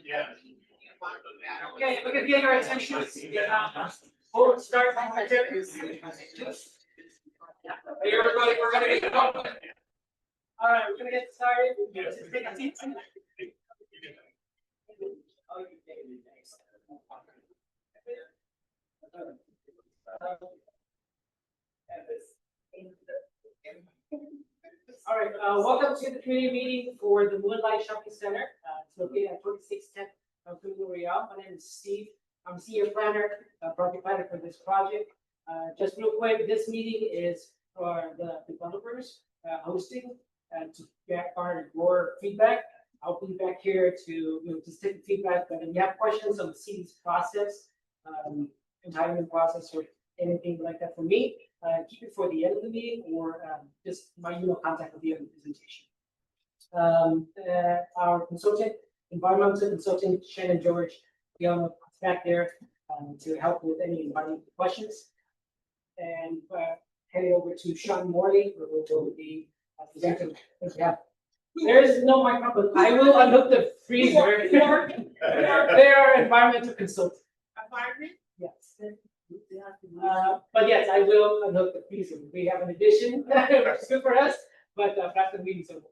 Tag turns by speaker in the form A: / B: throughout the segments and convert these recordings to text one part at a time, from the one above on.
A: Okay, we're gonna get our attention. We'll start right there. Hey, everybody, we're gonna get going. All right, we're gonna get started. Just take a seat. All right, welcome to the community meeting for the Moonlite Shopping Center. It's located at 2610 Real. My name is Steve. I'm senior planner, project planner for this project. Just real quick, this meeting is for the developers hosting and to get more feedback. I'll be back here to just take the feedback. But if you have questions on the city's process, entitlement process, or anything like that for me, keep it for the end of the meeting, or just my email contact will be on the presentation. Our consultant, environmental consultant, Shannon George, be back there to help with any environmental questions. And heading over to Sean Morley, who will be presenting. There is no microphone. I will unhook the freezer. They are environmental consultants. Environment? Yes. But yes, I will unhook the freezer. We have an addition, which is good for us, but after the meeting, so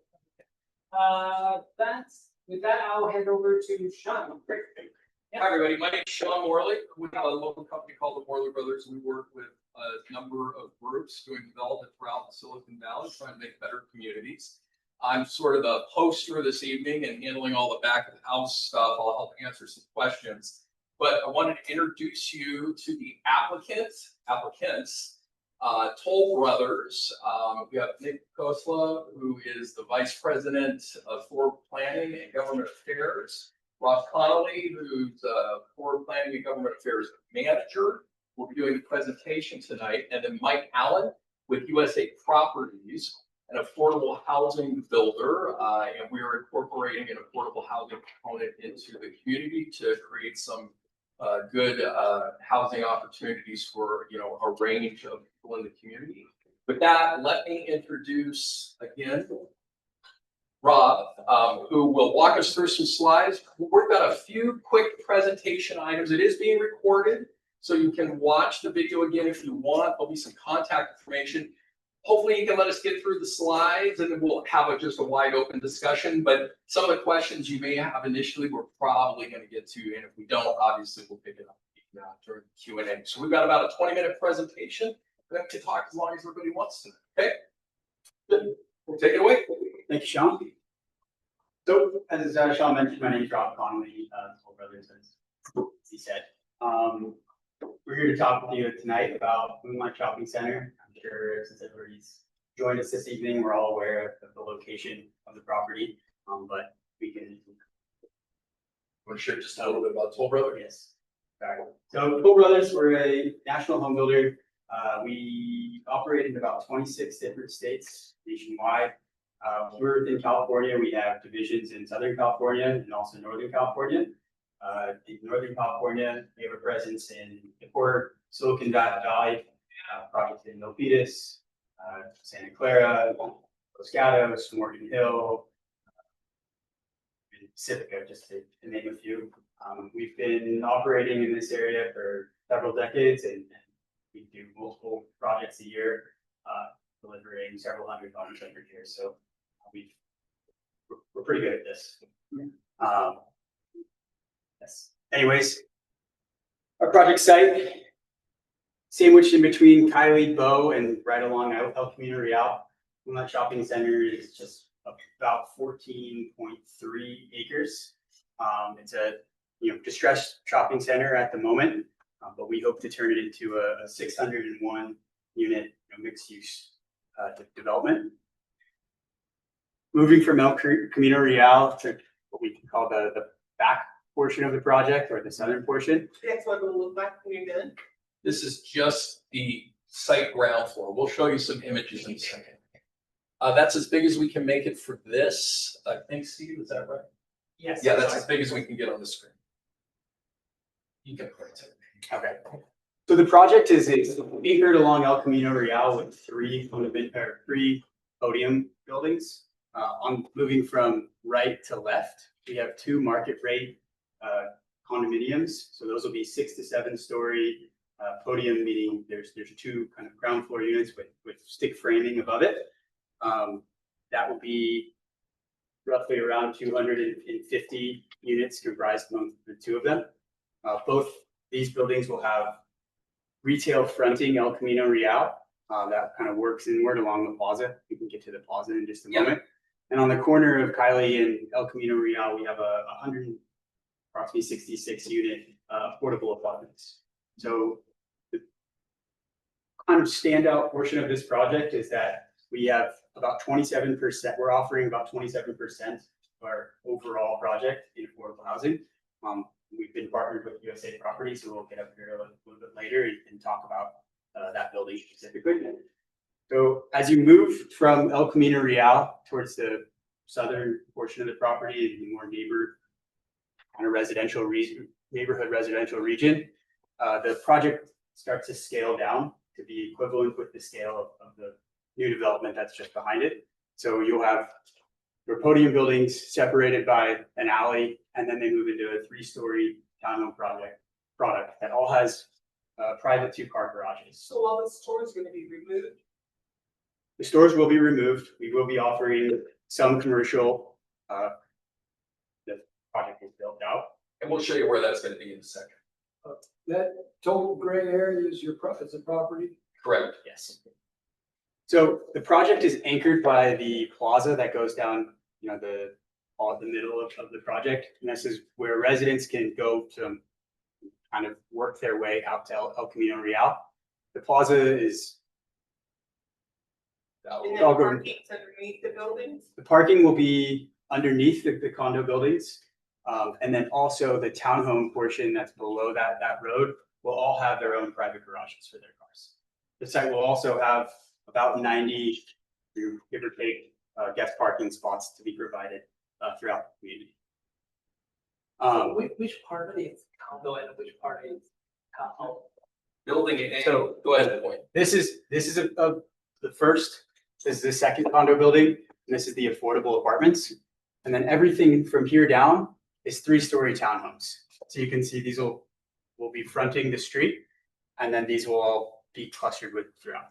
A: with that, I'll hand over to Sean.
B: Yeah. Hi, everybody. My name is Sean Morley. We have a local company called the Morley Brothers. We work with a number of groups doing development throughout the Silicon Valley, trying to make better communities. I'm sort of the poster this evening and handling all the back of the house stuff. I'll help answer some questions. But I wanted to introduce you to the applicants, Toll Brothers. We have Nick Kosla, who is the Vice President of Forward Planning and Government Affairs. Ross Connolly, who's Forward Planning and Government Affairs Manager, will be doing the presentation tonight. And then Mike Allen with USA Properties, an affordable housing builder. And we are incorporating an affordable housing component into the community to create some good housing opportunities for a range of people in the community. With that, let me introduce again Rob, who will walk us through some slides. We've got a few quick presentation items. It is being recorded, so you can watch the video again if you want. There'll be some contact information. Hopefully you can let us get through the slides and then we'll have just a wide open discussion. But some of the questions you may have initially, we're probably going to get to. And if we don't, obviously we'll pick it up during the Q&A. So we've got about a 20-minute presentation. We have to talk as long as everybody wants to. Okay? Good. We'll take it away.
C: Thank you, Sean. So, as Sean mentioned, my name is Rob Connolly, Toll Brothers, as he said. We're here to talk with you tonight about Moonlite Shopping Center. I'm sure since everybody's joined us this evening, we're all aware of the location of the property, but we can.
B: Want to share just a little bit about Toll Brothers?
C: Yes. Sorry. So, Toll Brothers, we're a national home builder. We operate in about 26 different states nationwide. We're in California. We have divisions in Southern California and also Northern California. In Northern California, we have a presence in the core Silicon Valley, projects in Milpitas, Santa Clara, Los Gatos, Morgan Hill, and Pacifica, just to name a few. We've been operating in this area for several decades, and we do multiple projects a year, delivering several hundred homes every year. So we're pretty good at this. Yes. Anyways, our project site, sandwiched in between Kylie, Bow, and right along El Camino Real. Moonlite Shopping Center is just about 14.3 acres. It's a distressed shopping center at the moment, but we hope to turn it into a 601 unit mixed use development. Moving from El Camino Real to what we can call the back portion of the project, or the southern portion.
A: That's what it will look like when you're done.
B: This is just the site ground floor. We'll show you some images in a second. That's as big as we can make it for this. I think, Steve, is that right?
A: Yes.
B: Yeah, that's as big as we can get on the screen. You can put it.
C: Okay. So the project is anchored along El Camino Real with three podium buildings. On moving from right to left, we have two market rate condominiums. So those will be 6 to 7 story podium, meaning there's 2 kind of ground floor units with stick framing above it. That will be roughly around 250 units comprised among the 2 of them. Both these buildings will have retail fronting El Camino Real. That kind of works inward along the plaza. We can get to the plaza in just a moment. And on the corner of Kylie and El Camino Real, we have approximately 66 unit affordable apartments. So the kind of standout portion of this project is that we have about 27%. We're offering about 27% of our overall project in affordable housing. We've been partnered with USA Property, so we'll get up here a little bit later and talk about that building specifically. So as you move from El Camino Real towards the southern portion of the property, the more neighborhood residential region, the project starts to scale down to be equivalent with the scale of the new development that's just behind it. So you'll have your podium buildings separated by an alley, and then they move into a 3-story townhome product that all has private 2-car garages.
D: So all the stores are gonna be removed?
C: The stores will be removed. We will be offering some commercial. The project is built out.
B: And we'll show you where that's gonna be in a second.
E: That total gray area is your is the property?
B: Correct.
C: Yes. So the project is anchored by the plaza that goes down, the middle of the project. And this is where residents can go to kind of work their way out to El Camino Real. The plaza is.
D: And then parking's underneath the buildings?
C: The parking will be underneath the condo buildings. And then also the townhome portion that's below that road will all have their own private garages for their cars. The site will also have about 90, give or take, guest parking spots to be provided throughout the community.
F: Which part of it is condo and which part is townhome?
B: Building A,
C: So-
B: go ahead, point.
C: This is the first. This is the second condo building, and this is the affordable apartments. And then everything from here down is 3-story townhomes. So you can see these will be fronting the street, and then these will all be clustered with throughout.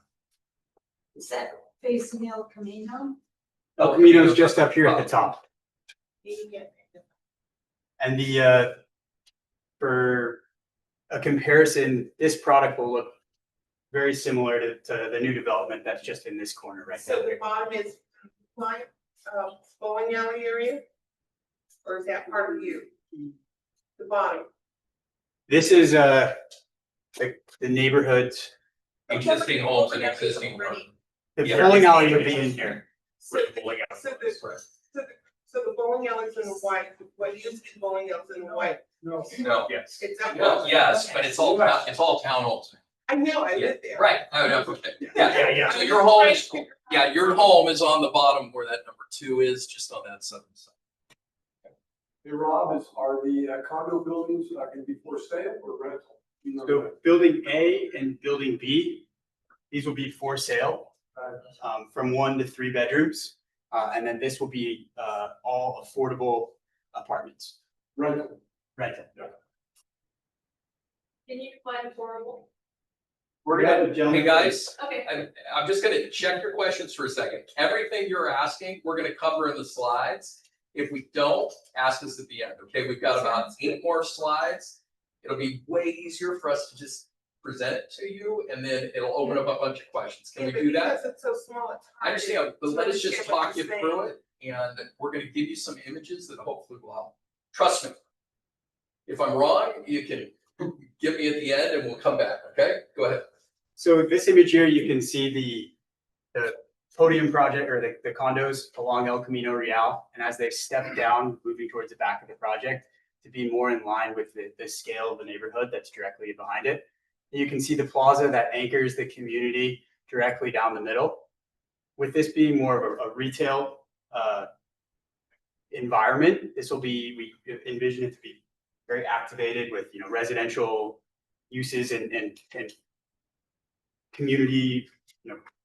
G: Is that facing El Camino?
C: El Camino is just up here at the top.
D: Yeah.
C: And for a comparison, this product will look very similar to the new development that's just in this corner right
D: So the
C: there.
D: bottom is like, bowling alley area? Or is that part of you? The bottom?
C: This is the neighborhoods.
B: Existing homes and existing.
C: The
B: Yeah.
C: bowling alley would be in here.
D: So the bowling alley's in the white, what used to be bowling alley's in the white.
E: No.
B: No.
C: Yes.
D: It's up.
B: Well, yes, but it's all townhomes.
D: I know, I
B: Yeah,
D: live there.
B: right. Oh, no, okay.
C: Yeah.
B: So your home is, your home is on the bottom where that number 2 is, just on that southern side.
E: Hey, Rob, are the condo buildings going to be for sale or rental? You know
C: So
E: that.
C: building A and building B, these will be for sale, from 1 to 3 bedrooms. And then this will be all affordable apartments.
E: Rental.
C: Rental.
G: Can you define affordable?
B: We're gonna, hey guys,
G: Okay.
B: I'm just gonna check your questions for a second. Everything you're asking, we're gonna cover in the slides. If we don't, ask us at the end, okay? We've got about 8 more slides. It'll be way easier for us to just present it to you, and then it'll open up a bunch of questions. Can we
D: Yeah, but
B: do that?
D: because it's so small, it's
B: I
D: hard.
B: understand, but
D: to
B: let us just
D: understand what
B: talk you
D: you're
B: through
D: saying.
B: it, and we're gonna give you some images that hopefully will help. Trust me. If I'm wrong, you can give me at the end and we'll come back, okay? Go ahead.
C: So this image here, you can see the podium project or the condos along El Camino Real. And as they step down, moving towards the back of the project to be more in line with the scale of the neighborhood that's directly behind it. You can see the plaza that anchors the community directly down the middle. With this being more of a retail environment, this will be, we envision it to be very activated with, residential uses and community,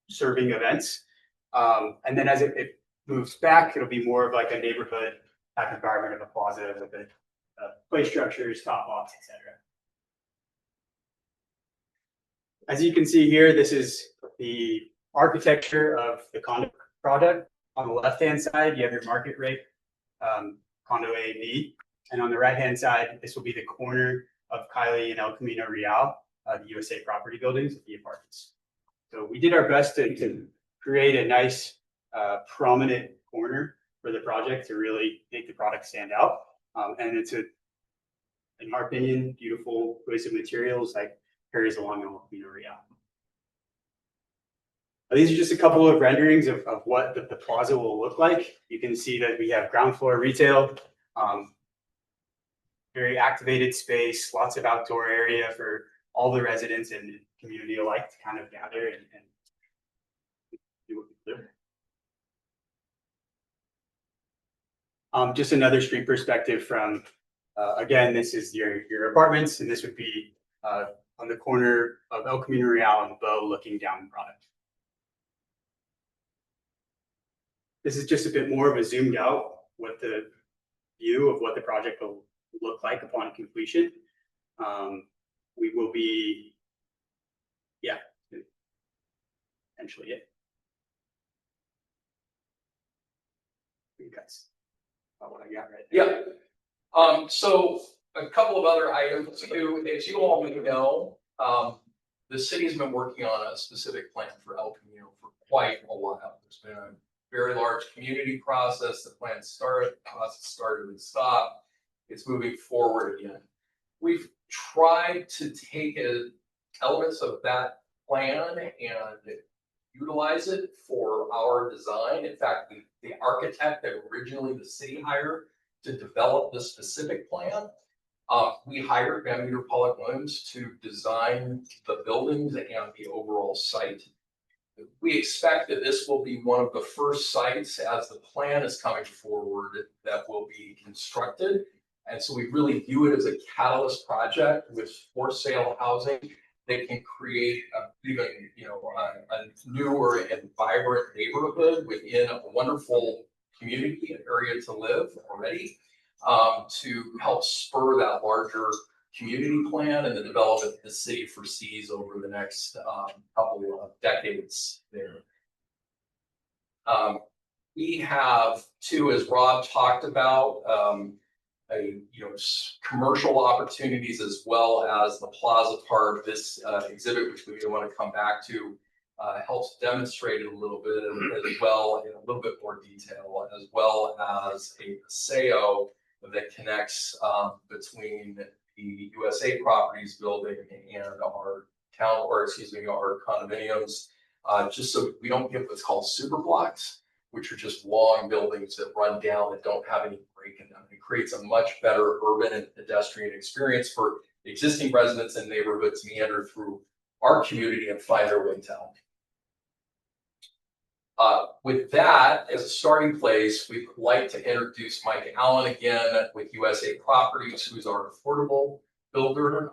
C: serving events. And then as it moves back, it'll be more of like a neighborhood type environment of a plaza with play structures, top box, etc. As you can see here, this is the architecture of the condo product. On the left-hand side, you have your market rate condo A and B. And on the right-hand side, this will be the corner of Kylie and El Camino Real, the USA property buildings, the apartments. So we did our best to create a nice prominent corner for the project to really make the product stand out. And it's in my opinion, beautiful cohesive materials like carries along El Camino Real. These are just a couple of renderings of what the plaza will look like. You can see that we have ground floor retail, very activated space, lots of outdoor area for all the residents and community alike to kind of gather and do what we do. Just another street perspective from, again, this is your apartments, and this would be on the corner of El Camino Real and Bow looking down the product. This is just a bit more of a zoomed out what the view of what the project will look like upon completion. We will be, yeah, essentially it. I think that's about what I got right there.
B: Yeah. So a couple of other items too, as you all may know, the city's been working on a specific plan for El Camino for quite a while. There's been a very large community process. The plan started, the process started and stopped. It's moving forward again. We've tried to take elements of that plan and utilize it for our design. In fact, the architect that originally the city hired to develop this specific plan, we hired Van Meter Pollock Williams to design the buildings and the overall site. We expect that this will be one of the first sites as the plan is coming forward that will be constructed. And so we really view it as a catalyst project with for sale housing that can create even, a newer and vibrant neighborhood within a wonderful community and area to live already, to help spur that larger community plan and the development the city foresees over the next couple of decades there. We have too, as Rob talked about, commercial opportunities as well as the plaza part of this exhibit, which we may want to come back to, helps demonstrate it a little bit as well in a little bit more detail, as well as a paseo that connects between the USA Properties building and our our condominiums, just so we don't get what's called super blocks, which are just long buildings that run down that don't have any break in them. It creates a much better urban and pedestrian experience for existing residents and neighborhoods meander through our community and find their way down. With that as a starting place, we'd like to introduce Mike Allen again with USA Properties, who's our affordable builder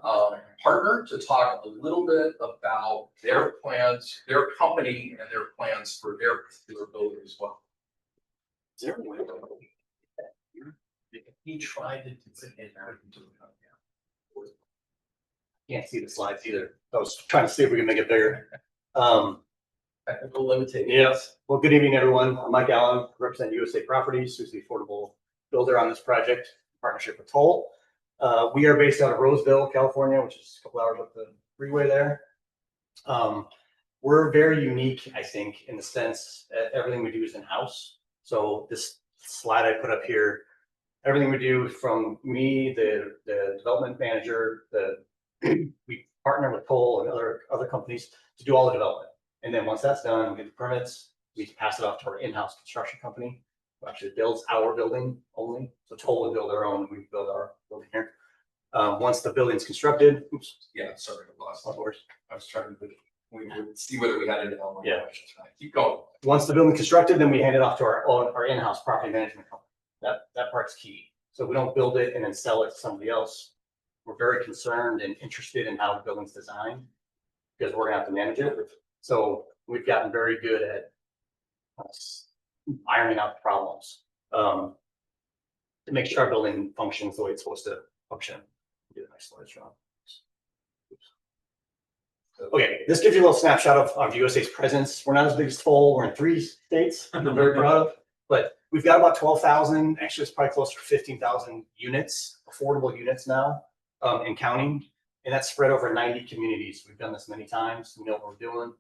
B: partner, to talk a little bit about their plans, their company, and their plans for their particular building as well.
C: Is there a way?
B: He tried to do it in there.
H: Can't see the slides either. I was trying to see if we can make it bigger.
B: Technical limitations.
H: Yes. Well, good evening, everyone. I'm Mike Allen, represent USA Properties, who's the affordable builder on this project, in partnership with Toll. We are based out of Roseville, California, which is a couple hours up the freeway there. We're very unique, I think, in the sense that everything we do is in-house. So this slide I put up here, everything we do from me, the development manager, we partner with Toll and other companies to do all the development. And then once that's done, we get the permits, we pass it off to our in-house construction company, who actually builds our building only. So Toll would build their own, we build our building here. Once the building's constructed, oops.
B: Yeah, sorry, I lost.
H: Of course.
B: I was trying to we would see whether we had it on.
H: Yeah.
B: Keep going.
H: Once the building's constructed, then we hand it off to our in-house property management company. That part's key. So we don't build it and then sell it to somebody else. We're very concerned and interested in how the building's designed because we're gonna have to manage it. So we've gotten very good at ironing out the problems. to make sure our building functions the way it's supposed to function. Do the next slide, Sean. Okay, this gives you a little snapshot of USA's presence. We're not as big as Toll. We're in 3 states. I'm very proud of, but we've got about 12,000. Actually, it's probably closer to 15,000 units, affordable units now, and counting. And that's spread over 90 communities. We've done this many times. We know what we're doing.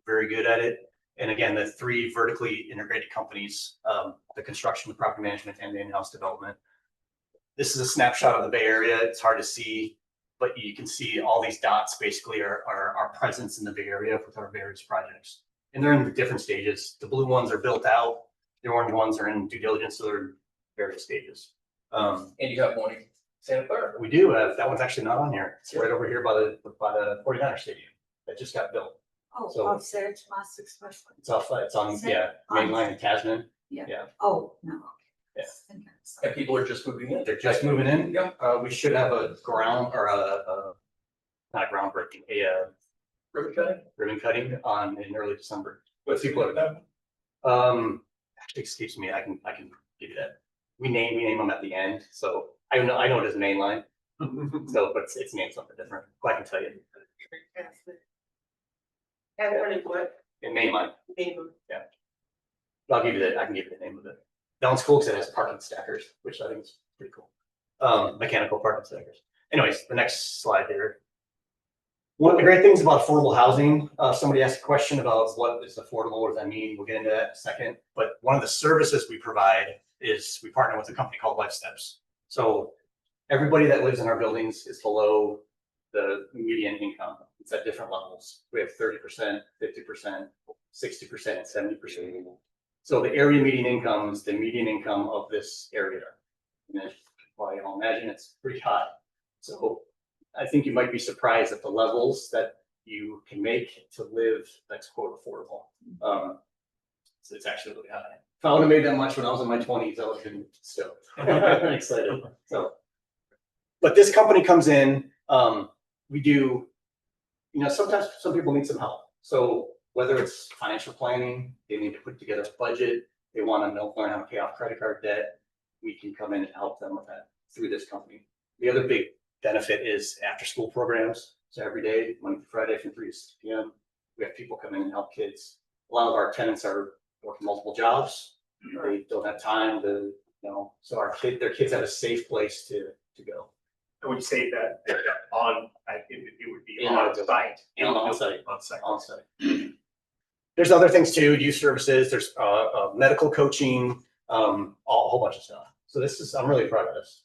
H: Very good at it. And again, the 3 vertically integrated companies, the construction, the property management, and the in-house development. This is a snapshot of the Bay Area. It's hard to see, but you can see all these dots basically are our presence in the Bay Area with our various projects. And they're in different stages. The blue ones are built out. The orange ones are in due diligence, so they're in various stages.
B: And you have one in Santa Clara.
H: We do have, that one's actually not on here. It's right over here by the 49er Stadium that just got built.
G: Oh,
H: So-
G: off Sarah Tomas Expressway.
H: It's off, it's on, yeah, main line in Tasman.
G: Oh, no.
H: Yeah.
B: And people are just moving in.
H: They're just moving in.
B: Yeah.
H: We should have a ground or not groundbreaking, a
B: Ribbon cutting?
H: ribbon cutting in early December.
B: What's
H: People
B: people
H: are-
B: about?
H: Actually, excuse me, I can give you that. We name them at the end, so I know it is main line. So, but it's named something different. I can tell you.
D: And what is what?
H: In main line,
D: Neighbor.
H: I'll give you that. I can give you the name of it. That one's cool because it has parking stackers, which I think is pretty cool. Mechanical parking stackers. Anyways, the next slide here. One of the great things about affordable housing, somebody asked a question about what is affordable, what does that mean? We'll get into that in a second. But one of the services we provide is we partner with a company called Life Steps. So everybody that lives in our buildings is below the median income. It's at different levels. We have 30%, 50%, 60%, and 70%. So the area median income is the median income of this area. And as you all imagine, it's pretty high. So I think you might be surprised at the levels that you can make to live that's quote affordable. So it's actually really high. If I would have made that much when I was in my 20s, I would have been stoked. Excited. So, but this company comes in, we do, sometimes some people need some help. So whether it's financial planning, they need to put together a budget, they want to learn how to pay off credit card debt, we can come in and help them with that through this company. The other big benefit is after school programs. So every day, Monday through Friday from 3 to 6 p.m., we have people come in and help kids. A lot of our tenants are working multiple jobs. They don't have time to, so their kids have a safe place to go.
I: I would say that it would be
H: In
I: on
H: the-
I: site.
H: On site. There's other things too, youth services, there's medical coaching, a whole bunch of stuff. So I'm really proud of this.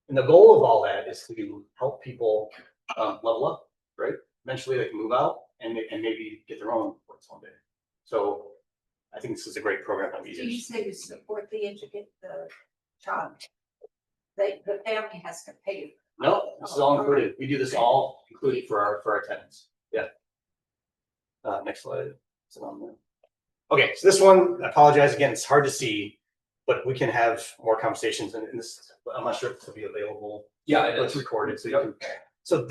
H: And the goal of all that is to help people level up, right? Eventually they can move out and maybe get their own place one day. So I think this is a great program that we
G: So you
H: use.
G: say you support the child. The family has to pay.
H: No, this is all included. We do this all included for our tenants. Yeah. Next slide. Is it on there? Okay, so this one, I apologize again, it's hard to see, but we can have more conversations and this, I'm not sure if it'll be available.
B: Yeah,
H: It's recorded, so you can. So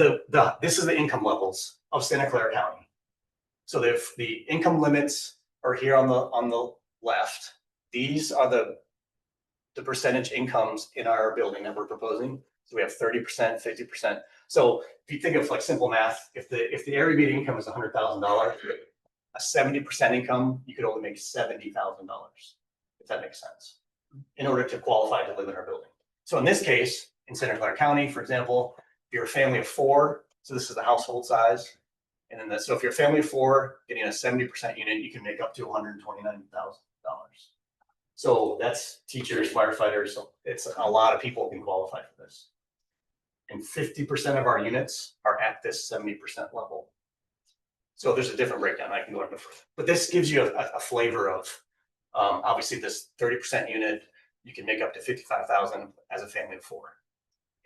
H: this is the income levels of Santa Clara County. So the income limits are here on the left. These are the percentage incomes in our building that we're proposing. So we have 30%, 50%. So if you think of like simple math, if the area median income is $100,000, a 70% income, you could only make $70,000, if that makes sense, in order to qualify to live in our building. So in this case, in Santa Clara County, for example, if you're a family of 4, so this is the household size. And then so if you're a family of 4, getting a 70% unit, you can make up to $129,000. So that's teachers, firefighters, so it's a lot of people can qualify for this. And 50% of our units are at this 70% level. So there's a different breakdown, I can go into further. But this gives you a flavor of, obviously this 30% unit, you can make up to $55,000 as a family of 4.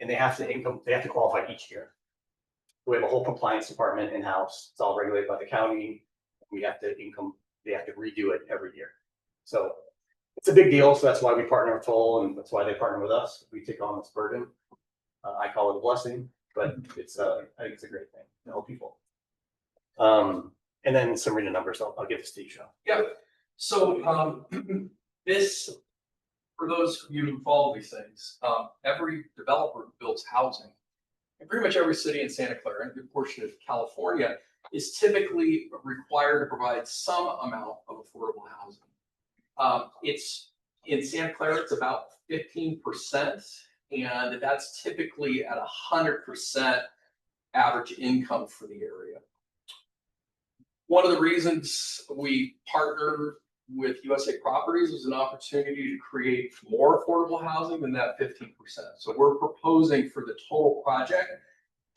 H: And they have to qualify each year. We have a whole compliance department in-house. It's all regulated by the county. They have to redo it every year. So it's a big deal. So that's why we partner with Toll and that's why they partner with us. We take on this burden. I call it a blessing, but I think it's a great thing to help people. And then some reading numbers. I'll give this to you, Sean.
B: Yeah, so this for those of you who follow these things, every developer who builds housing, and pretty much every city in Santa Clara and a good portion of California is typically required to provide some amount of affordable housing. It's in Santa Clara, it's about 15%, and that's typically at 100% average income for the area. One of the reasons we partner with USA Properties is an opportunity to create more affordable housing than that 15%. So we're proposing for the total project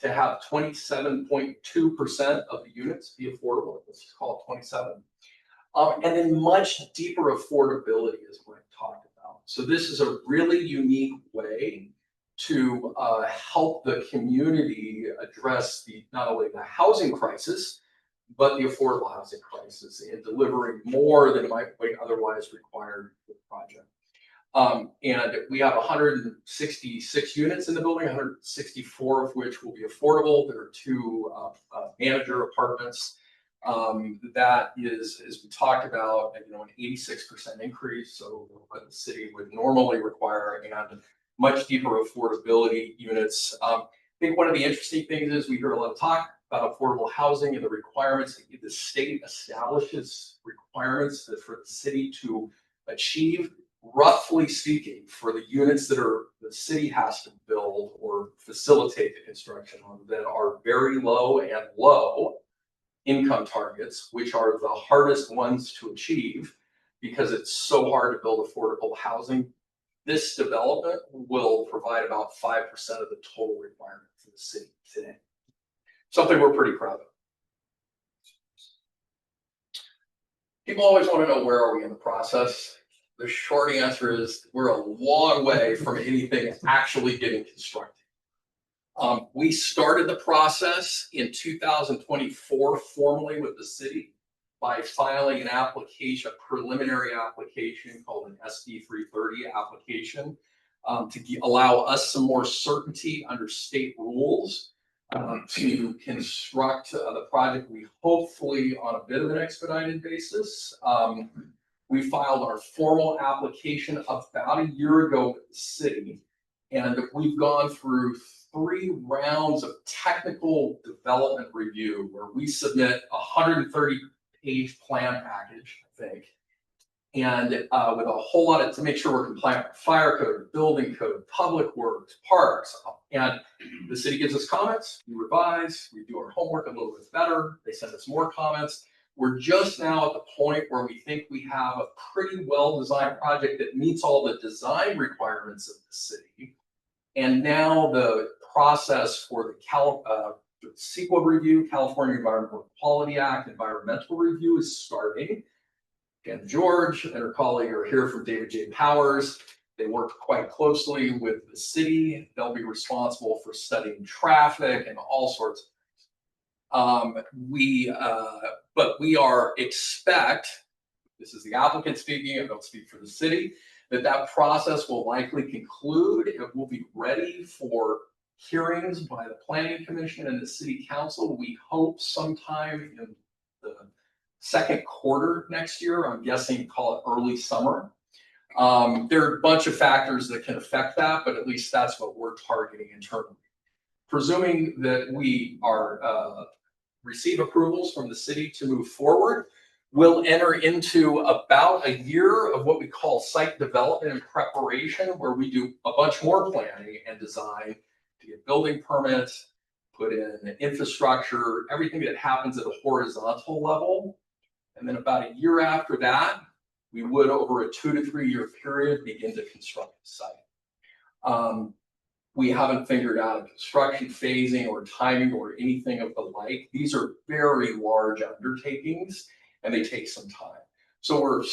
B: to have 27.2% of the units be affordable. Let's just call it 27. And then much deeper affordability is what I talked about. So this is a really unique way to help the community address not only the housing crisis, but the affordable housing crisis and delivering more than might be otherwise required for the project. And we have 166 units in the building, 164 of which will be affordable. There are 2 manager apartments. That is, as we talked about, an 86% increase. So what the city would normally require, and much deeper affordability units. I think one of the interesting things is we hear a lot of talk about affordable housing and the requirements. The state establishes requirements that for the city to achieve. Roughly speaking, for the units that the city has to build or facilitate the construction on that are very low and low income targets, which are the hardest ones to achieve because it's so hard to build affordable housing. This development will provide about 5% of the total requirement for the city today. Something we're pretty proud of. People always want to know, where are we in the process? The short answer is we're a long way from anything actually getting constructed. We started the process in 2024 formally with the city by filing an application, a preliminary application called an SD 330 application, to allow us some more certainty under state rules to construct the project. We hopefully on a bit of an expedited basis. We filed our formal application about a year ago with the city, and we've gone through 3 rounds of technical development review where we submit a 130-page plan package, I think, and with a whole lot to make sure we're compliant with fire code, building code, public works, parks, and the city gives us comments, we revise, we do our homework a little bit better, they send us more comments. We're just now at the point where we think we have a pretty well-designed project that meets all the design requirements of the city. And now the process for the CEQA review, California Environmental Quality Act, environmental review is starting. Again, George and her colleague are here from David J. Powers. They work quite closely with the city. They'll be responsible for studying traffic and all sorts of things. But we expect, this is the applicant speaking, I don't speak for the city, that process will likely conclude. It will be ready for hearings by the Planning Commission and the City Council. We hope sometime in the second quarter next year. I'm guessing, call it early summer. There are a bunch of factors that can affect that, but at least that's what we're targeting internally. Presuming that we receive approvals from the city to move forward, we'll enter into about a year of what we call site development and preparation, where we do a bunch more planning and design to get building permits, put in infrastructure, everything that happens at a horizontal level. And then about a year after that, we would, over a 2 to 3 year period, begin to construct the site. We haven't figured out a construction phasing or timing or anything of the like. These are very large undertakings and they take some time. So we're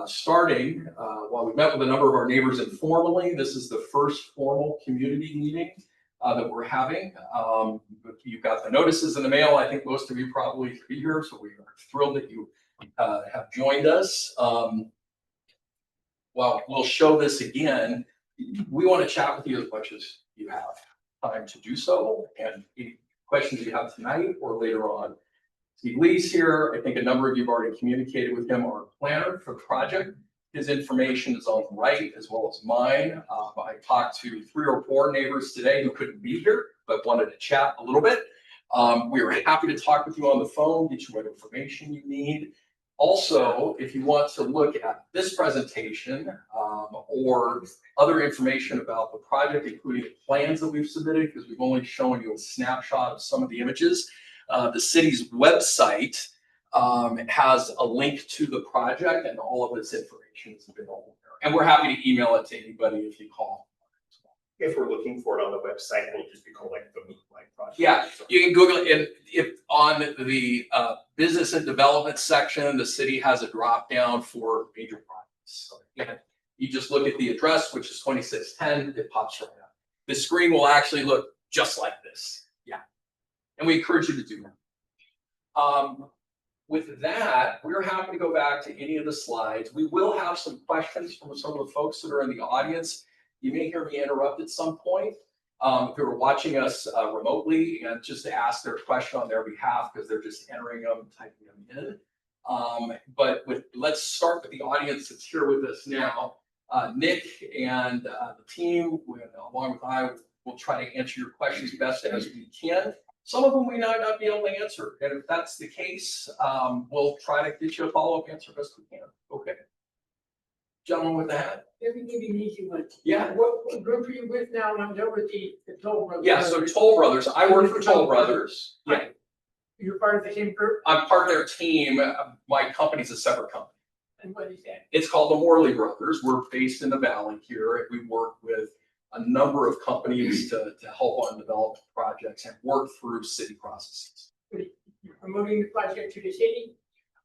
B: starting, while we've met with a number of our neighbors informally, this is the first formal community meeting that we're having. You've got the notices in the mail. I think most of you probably be here, so we are thrilled that you have joined us. Well, we'll show this again. We want to chat with you as much as you have time to do so, and any questions you have tonight or later on. Steve Lee's here. I think a number of you have already communicated with him, our planner for the project. His information is on the right as well as mine. I talked to 3 or 4 neighbors today who couldn't be here, but wanted to chat a little bit. We were happy to talk with you on the phone, get you what information you need. Also, if you want to look at this presentation or other information about the project, including the plans that we've submitted, because we've only shown you a snapshot of some of the images, the city's website has a link to the project, and all of this information is available there. And we're happy to email it to anybody if you call.
I: If we're looking for it on the website, it'll just be called like the Moonlite project.
B: Yeah, you can Google it, and if on the business and development section, the city has a drop down for major projects. So again, you just look at the address, which is 2610, it pops right up. The screen will actually look just like this. Yeah, and we encourage you to do that. With that, we're happy to go back to any of the slides. We will have some questions from some of the folks that are in the audience. You may hear me interrupt at some point. If you're watching us remotely, and just to ask their question on their behalf, because they're just entering them, typing them in. Let's start with the audience that's here with us now. Nick and the team, along with I, will try to answer your questions best as we can. Some of them we might not be able to answer, and if that's the case, we'll try to get you a follow-up answer best we can. Okay. Gentleman with the hat.
A: Let me give you an easy one.
B: Yeah.
A: What group are you with now? And I'm done with the Toll Brothers.
B: Yeah, so Toll Brothers, I work for Toll Brothers. Yeah,
A: You're part of the same group?
B: I'm part of their team. My company's a separate company.
A: And what is that?
B: It's called the Morley Brothers. We're based in the Valley here. We work with a number of companies to help on development projects and work through city processes.
A: You're promoting the project to the city?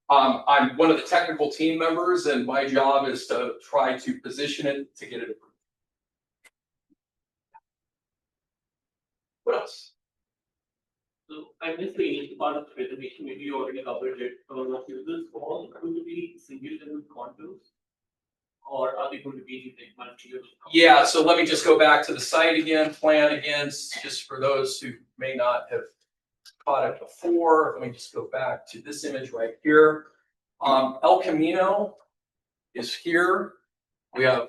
B: I'm one of the technical team members, and my job is to try to position it to get it approved. What else?
F: So I missed the initial part of the presentation, maybe you already covered it. Is this all going to be single level condos? Or are they going to be like multi-level?
B: Yeah, so let me just go back to the site again, plan again, just for those who may not have caught it before. Let me just go back to this image right here. El Camino is here. We have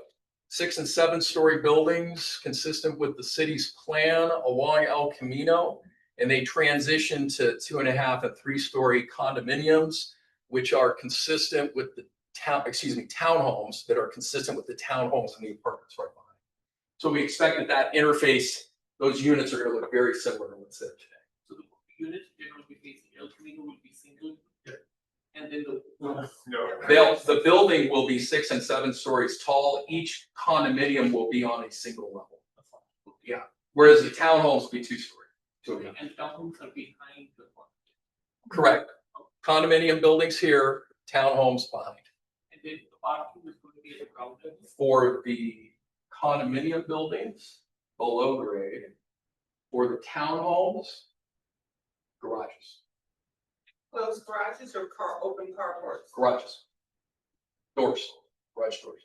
B: 6- and 7-story buildings consistent with the city's plan along El Camino, and they transition to 2.5- and 3-story condominiums, which are consistent with the townhomes that are consistent with the townhomes and the apartments right behind. So we expect that interface, those units are going to look very similar to what's there today.
F: So the units they're going to be facing El Camino will be single. And then
B: The building will be 6 and 7 stories tall. Each condominium will be on a single level. Yeah. Whereas the townhomes will be 2-story.
F: and townhomes are behind the one.
B: Correct. Condominium buildings here, townhomes behind.
F: And then the parking is going to be at the counter.
B: For the condominium buildings, below grade. For the townhomes, garages.
D: Closed garages or open carports?
B: Garages. Doors, garage doors.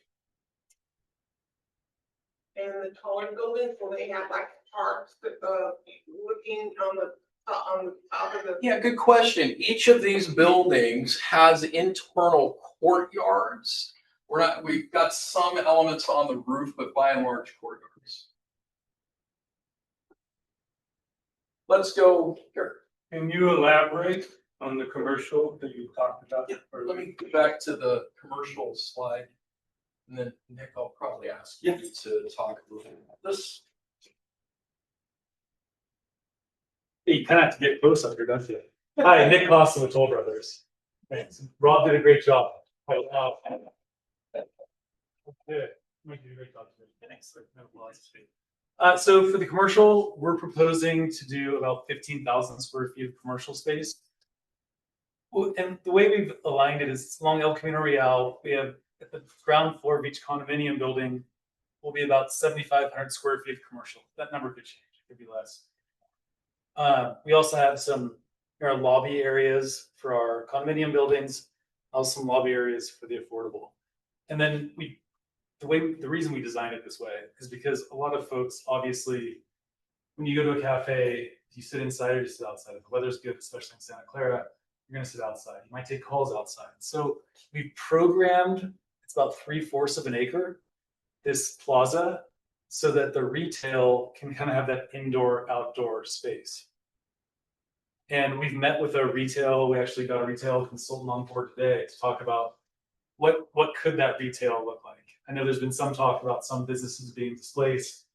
D: And the taller buildings, will they have like parks, looking on the top of the?
B: Yeah, good question. Each of these buildings has internal courtyards. We've got some elements on the roof, but by and large courtyards. Let's go here.
J: Can you elaborate on the commercial that you talked about?
B: Yeah, let me go back to the commercial slide. And then Nick, I'll probably ask you to talk a little bit about this.
J: You kind of have to get close up here, don't you? Hi, Nick Lawson with Toll Brothers. Thanks. Rob did a great job. Good. You did a great job. Thanks. So for the commercial, we're proposing to do about 15,000 square feet of commercial space. And the way we've aligned it is along El Camino Real, we have at the ground floor of each condominium building will be about 7,500 square feet of commercial. That number could change, it could be less. We also have some lobby areas for our condominium buildings, also some lobby areas for the affordable. And then the reason we designed it this way is because a lot of folks, obviously, when you go to a cafe, you sit inside or you sit outside. If the weather's good, especially in Santa Clara, you're going to sit outside. You might take calls outside. So we programmed, it's about 3/4 of an acre, this plaza, so that the retail can kind of have that indoor outdoor space. And we've met with we actually got a retail consultant on board today to talk about what could that retail look like. I know there's been some talk about some businesses being displaced.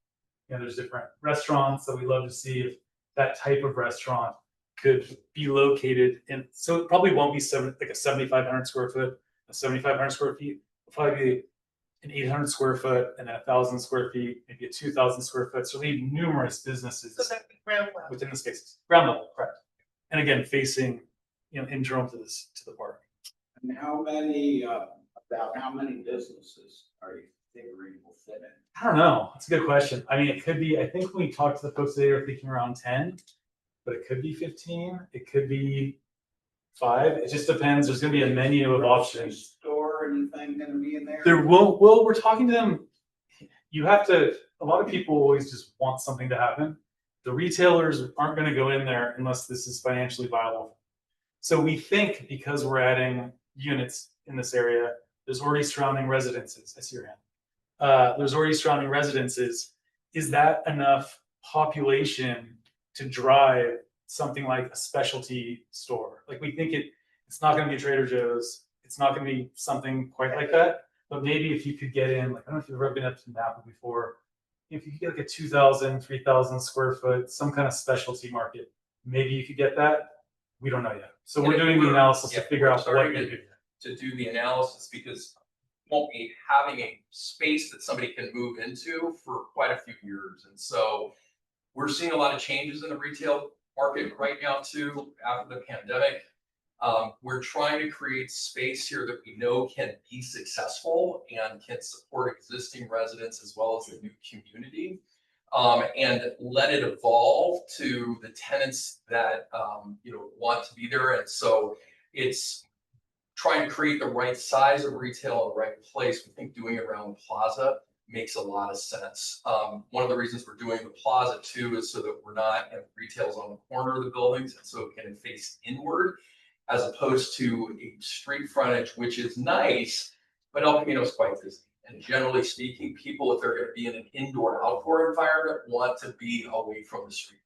J: There's different restaurants that we love to see if that type of restaurant could be located in. So it probably won't be like a 7,500 square foot, a 7,500 square feet. It'll probably be an 800 square foot and then 1,000 square feet, maybe a 2,000 square foot. So leave numerous businesses
D: So that'd be ground level.
J: within the spaces, ground level, correct. And again, facing, internal to the park.
K: And how many, about how many businesses are you figuring will fit in?
J: I don't know. That's a good question. I mean, it could be, I think when we talked to the folks today, we're thinking around 10, but it could be 15. It could be 5. It just depends. There's going to be a menu of options.
K: Store, anything gonna be in there?
J: Well, we're talking to them. A lot of people always just want something to happen. The retailers aren't going to go in there unless this is financially viable. So we think because we're adding units in this area, there's already surrounding residences. I see your hand. There's already surrounding residences. Is that enough population to drive something like a specialty store? Like we think it's not going to be a Trader Joe's. It's not going to be something quite like that. But maybe if you could get in, like I don't know if you've ever been up to Napa before, if you could get like a 2,000, 3,000 square foot, some kind of specialty market, maybe you could get that. We don't know yet. So we're doing the analysis to figure out what you do.
B: To do the analysis because won't be having a space that somebody can move into for quite a few years. And so we're seeing a lot of changes in the retail market right now too, after the pandemic. We're trying to create space here that we know can be successful and can support existing residents as well as the new community. And let it evolve to the tenants that want to be there. And so it's trying to create the right size of retail in the right place. We think doing it around the plaza makes a lot of sense. One of the reasons we're doing the plaza too is so that we're not having retails on the corner of the buildings, and so it can face inward as opposed to a street frontage, which is nice, but El Camino is quite busy. And generally speaking, people, if they're going to be in an indoor-outdoor environment, want to be away from the street.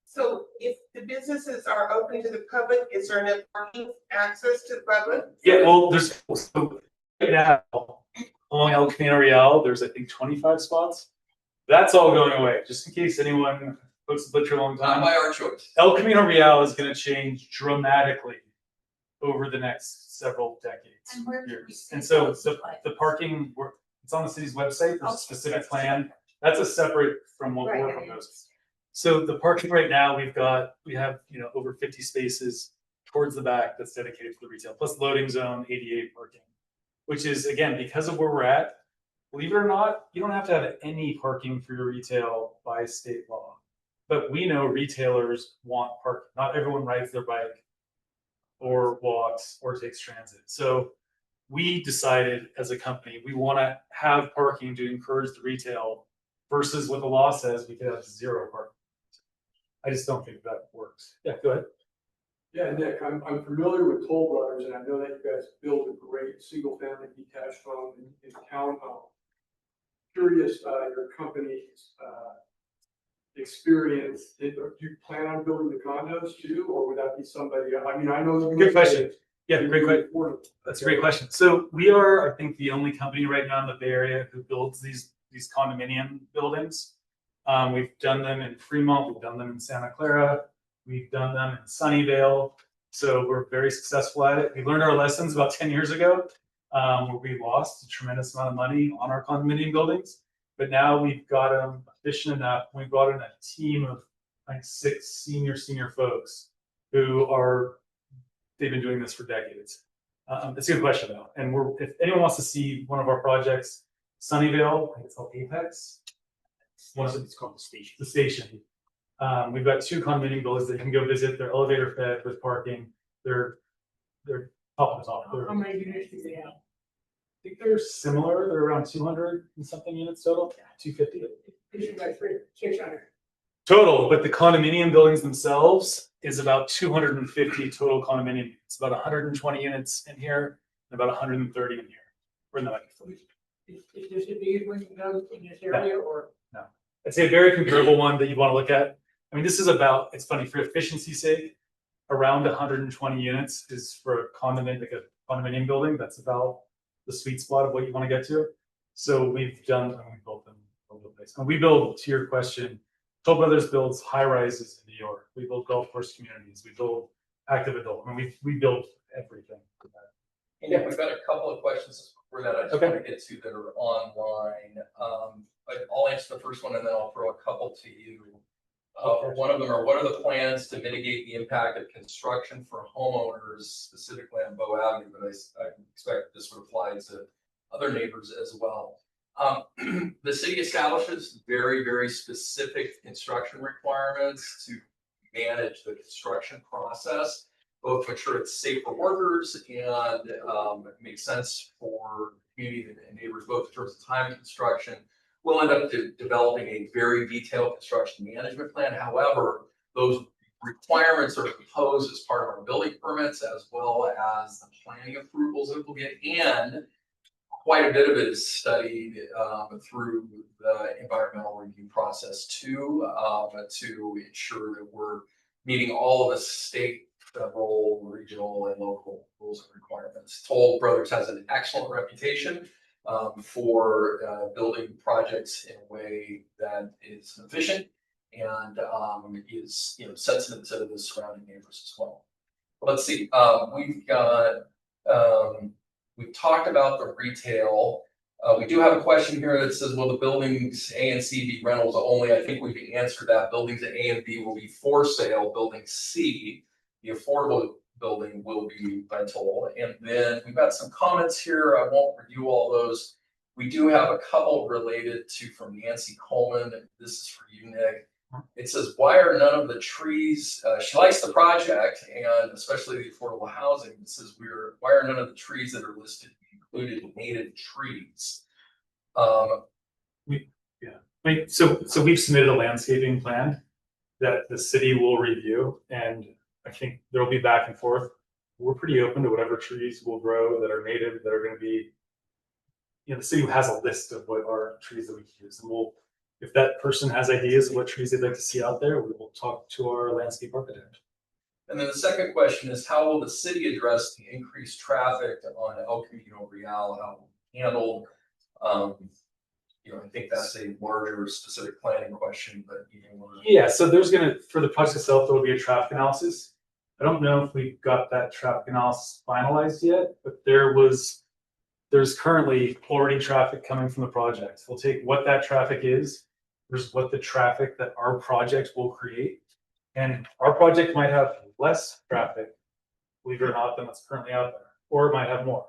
D: So if the businesses are open to the public, is there enough parking access to the public?
J: Yeah, well, so right now along El Camino Real, there's I think 25 spots. That's all going away, just in case anyone looks at for a long time.
B: Not by our choice.
J: El Camino Real is going to change dramatically over the next several decades.
G: And where
J: years. And so the parking, it's on the city's website. There's a specific plan. That's a separate from what we're proposing. So the parking right now, we have over 50 spaces towards the back that's dedicated to the retail, plus loading zone, ADA parking, which is again because of where we're at. Believe it or not, you don't have to have any parking for your retail by state law. But we know retailers want parking. Not everyone rides their bike or walks or takes transit. So we decided as a company, we want to have parking to encourage the retail versus what the law says we could have 0 parking. I just don't think that works. Yeah, go ahead.
E: Yeah, Nick, I'm familiar with Toll Brothers, and I know that you guys build a great single-family detached home in townhome. Curious, your company's experience. Do you plan on building the condos too, or would that be somebody? I mean, I know.
J: Good question. Yeah, great question. That's a great question. So we are, I think, the only company right now in the Bay Area who builds these condominium buildings. We've done them in Fremont, we've done them in Santa Clara, we've done them in Sunnyvale. So we're very successful at it. We learned our lessons about 10 years ago, where we lost a tremendous amount of money on our condominium buildings. But now we've got them efficient enough. We brought in a team of like 6 senior folks who they've been doing this for decades. It's a good question though. And if anyone wants to see one of our projects, Sunnyvale, I think it's called Apex. It's called the station. The station. We've got 2 condominium buildings that you can go visit. They're elevator fed with parking. They're top of the top.
A: How many units do they have?
J: I think they're similar. They're around 200 and something units total. 250. Total, but the condominium buildings themselves is about 250 total condominium units. About 120 units in here and about 130 in here. We're in the like fleet.
A: Is this a big one, in this area, or?
J: I'd say a very comparable one that you want to look at. I mean, this is about, it's funny, for efficiency's sake, around 120 units is for a condominium, like a condominium building. That's about the sweet spot of what you want to get to. So we've done, and we built them all over the place. And we build, to your question, Toll Brothers builds high rises in New York. We build golf course communities. We build active adult. I mean, we build everything.
B: Yeah, we've got a couple of questions before that I just
J: Okay.
B: want to get to that are online. I'll answer the first one and then I'll throw a couple to you.
J: Okay.
B: One of them are, what are the plans to mitigate the impact of construction for homeowners, specifically on Bow Avenue? But I expect this would apply to other neighbors as well. The city establishes very, very specific construction requirements to manage the construction process, both to ensure it's safe for workers and it makes sense for community and neighbors, both in terms of time of construction. We'll end up developing a very detailed construction management plan. However, those requirements are imposed as part of our building permits as well as the planning approvals that we'll get. And quite a bit of it is studied through the environmental review process too, to ensure that we're meeting all of the state, federal, regional, and local rules and requirements. Toll Brothers has an excellent reputation for building projects in a way that is efficient and is sensitive to the surrounding neighbors as well. Let's see, we've got we've talked about the retail. We do have a question here that says, will the buildings A and C be rentals only? I think we've answered that. Buildings A and B will be for sale. Building C, the affordable building, will be rental. And then we've got some comments here. I won't review all those. We do have a couple related to from Nancy Coleman. This is for you, Nick. It says, why are none of the trees, she likes the project and especially the affordable housing. It says, why are none of the trees that are listed included native trees?
J: So we've submitted a landscaping plan that the city will review, and I think there'll be back and forth. We're pretty open to whatever trees will grow that are native, that are going to be, the city has a list of what are trees that we can use, and if that person has ideas of what trees they'd like to see out there, we will talk to our landscape architect.
B: And then the second question is, how will the city address the increased traffic on El Camino Real? How will it handle? I think that's a larger specific planning question, but you can.
J: Yeah, so for the project itself, there will be a traffic analysis. I don't know if we've got that traffic analysis finalized yet, but there's currently already traffic coming from the project. We'll take what that traffic is, versus what the traffic that our project will create. And our project might have less traffic, believe it or not, than what's currently out there, or it might have more.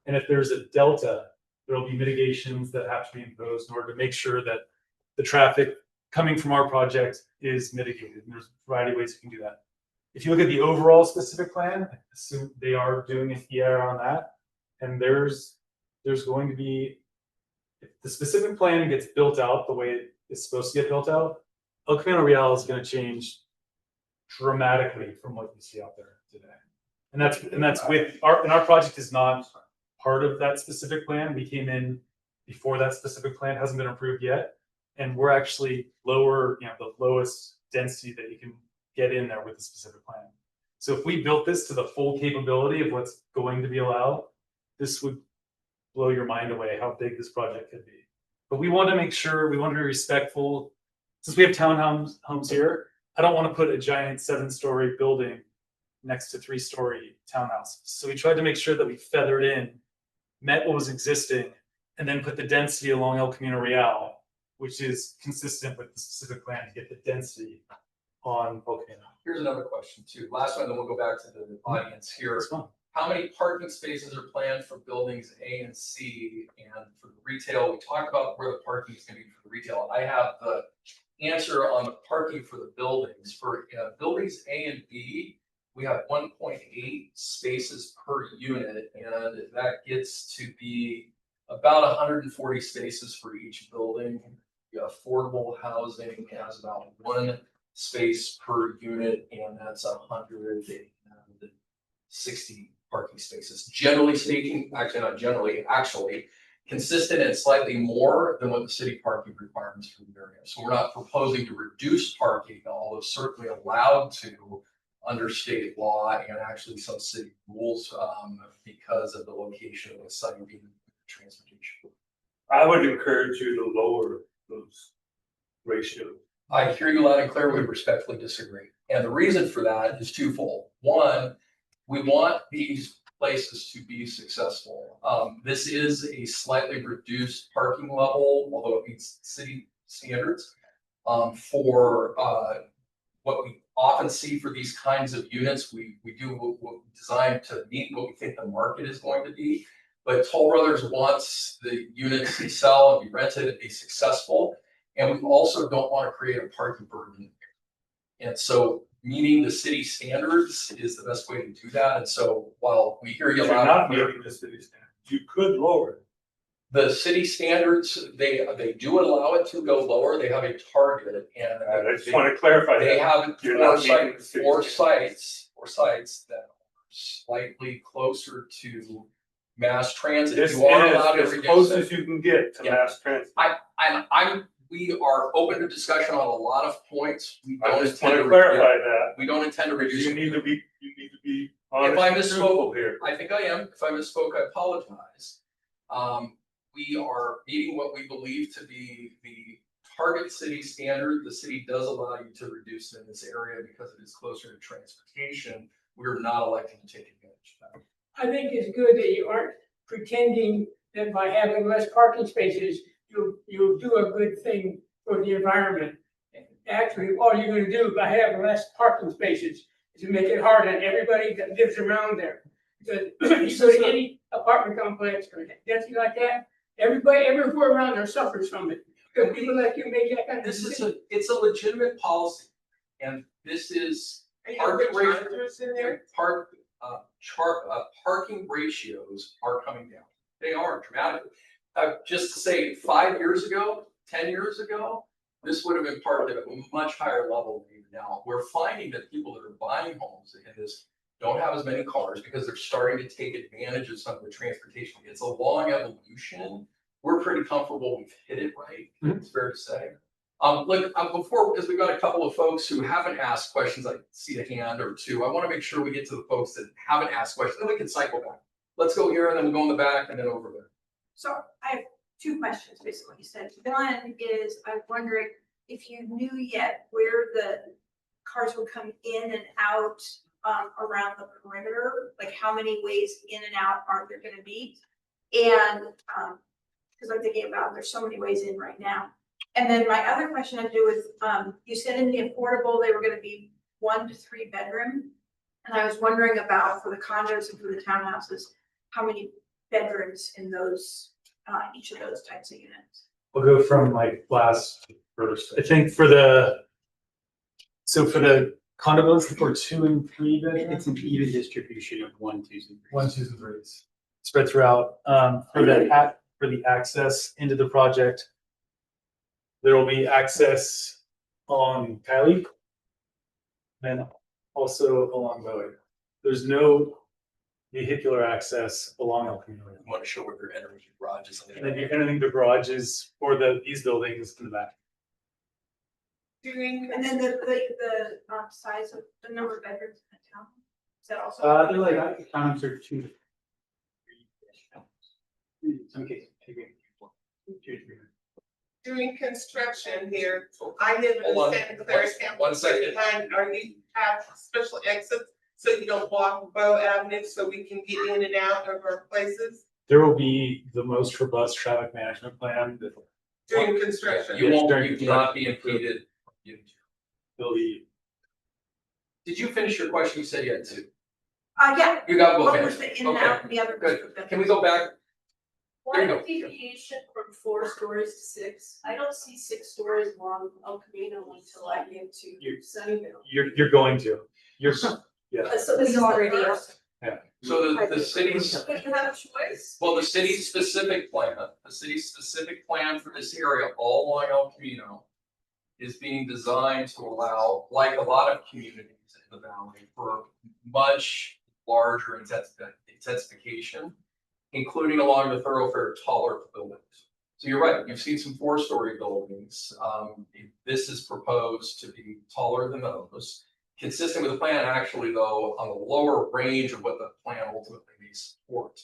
J: And if there's a delta, there'll be mitigations that have to be imposed in order to make sure that the traffic coming from our project is mitigated. And there's a variety of ways you can do that. If you look at the overall specific plan, I assume they are doing an EIR on that. And there's going to be, if the specific plan gets built out the way it's supposed to get built out, El Camino Real is going to change dramatically from what you see out there today. And that's with our project is not part of that specific plan. We came in before that specific plan hasn't been approved yet. And we're actually lower, the lowest density that you can get in there with the specific plan. So if we built this to the full capability of what's going to be allowed, this would blow your mind away how big this project could be. But we want to make sure, we want to be respectful. Since we have townhomes here, I don't want to put a giant 7-story building next to 3-story townhouses. So we tried to make sure that we feathered in, met what was existing, and then put the density along El Camino Real, which is consistent with the specific plan to get the density on El Camino.
B: Here's another question too. Last one, then we'll go back to the audience here. How many parking spaces are planned for buildings A and C? And for the retail, we talked about where the parking is going to be for the retail. I have the answer on the parking for the buildings. For buildings A and B, we have 1.8 spaces per unit, and that gets to be about 140 spaces for each building. Affordable housing has about 1 space per unit, and that's 160 parking spaces. Generally speaking, actually not generally, actually consistent and slightly more than what the city parking requirements for the area. So we're not proposing to reduce parking, although certainly allowed to under state law and actually some city rules because of the location of the site being transportation.
F: I would encourage you to lower those ratios.
B: I hear you loud and clear. We respectfully disagree. And the reason for that is twofold. One, we want these places to be successful. This is a slightly reduced parking level, although it meets city standards. For what we often see for these kinds of units, we do what designed to meet what we think the market is going to be. But Toll Brothers wants the units to sell and be rented and be successful. And we also don't want to create a parking burden. And so meeting the city standards is the best way to do that. And so while we hear you
F: You're
B: loud
F: not
B: and clear,
F: meeting the city standards. You could lower it.
B: the city standards, they do allow it to go lower. They have a target and
F: I just want to clarify
B: they
F: that.
B: have
F: You're not meeting the city
B: four
F: standards.
B: sites that are slightly closer to mass transit.
F: This
B: You are allowed to
F: is as
B: reduce
F: close
B: it.
F: as you can get to
B: Yeah.
F: mass transit.
B: We are open to discussion on a lot of points. We
F: I
B: don't
F: just want
B: intend
F: to
B: to,
F: clarify that.
B: we don't intend to reduce.
F: You need to be
B: If
F: honest
B: I
F: and
B: misspoke,
F: truthful here.
B: I think I am. If I misspoke, I apologize. We are meeting what we believe to be the target city standard. The city does allow you to reduce in this area because it is closer to transportation. We're not electing to take advantage of that.
A: I think it's good that you aren't pretending that by having less parking spaces, you'll do a good thing for the environment. Actually, all you're gonna do by having less parking spaces is to make it hard on everybody that lives around there. Because you go to any apartment complex or anything like that, everybody, everywhere around there suffers from it. Because people like you make that kind of decision.
B: It's a legitimate policy. And this is
D: Are you gonna put
B: parking ratio,
D: chargers in there?
B: parking ratios are coming down. They are dramatically. Just to say, 5 years ago, 10 years ago, this would have been parked at a much higher level than even now. We're finding that people that are buying homes in this don't have as many cars because they're starting to take advantage of some of the transportation. It's a long evolution. We're pretty comfortable we've hit it right, it's fair to say. Before, because we've got a couple of folks who haven't asked questions, I see a hand or two. I want to make sure we get to the folks that haven't asked questions, then we can cycle back. Let's go here and then we'll go in the back and then over there.
G: So I have two questions, based on what you said. One is, I'm wondering if you knew yet where the cars would come in and out around the perimeter, like how many ways in and out are there gonna be? And, because I'm thinking about, there's so many ways in right now. And then my other question had to do with, you said in the affordable, they were gonna be 1 to 3 bedroom. And I was wondering about for the condos and for the townhouses, how many bedrooms in those, each of those types of units?
J: We'll go from like last first. I think for the condo buildings, for 2 and 3 bedrooms.
C: It's an even distribution of 1, 2s, and 3s.
J: 1, 2s, and 3s. Spread throughout. For the access into the project, there will be access on Kylie and also along Bowie. There's no vehicular access along El Camino.
B: I want to show where they're entering the garages.
J: And then you're entering the garages for these buildings in the back.
G: And then the size of the number of bedrooms in the town, is that also?
C: They're like, I could count them to 2 to 3. In some cases, 2 to 3.
D: During construction here, I live in
B: Hold on.
D: the Santa Clara campus.
B: One second.
D: And are you have special exits so you don't block Bow Avenue so we can get in and out of our places
J: There will be the most robust traffic management plan that
D: during construction?
B: You will not be impeded.
J: will be.
B: Did you finish your question? You said you had 2.
G: Yeah.
B: You got
G: What
B: both.
G: was the in and out, and the other was
B: Good.
G: the
B: Can we go back? There you go.
L: deviation from 4 stories to 6. I don't see 6 stories along El Camino until I get to Sunnyvale.
J: You're going to. Yeah.
L: So this is the radius.
B: So the city's,
L: But you have a choice.
B: well, the city's specific plan for this area all along El Camino is being designed to allow, like a lot of communities in the valley, for much larger intensive. intensification, including along the thoroughfare taller buildings. So you're right, you've seen some 4-story buildings. This is proposed to be taller than those. Consistent with the plan, actually, though, on the lower range of what the plan ultimately may support.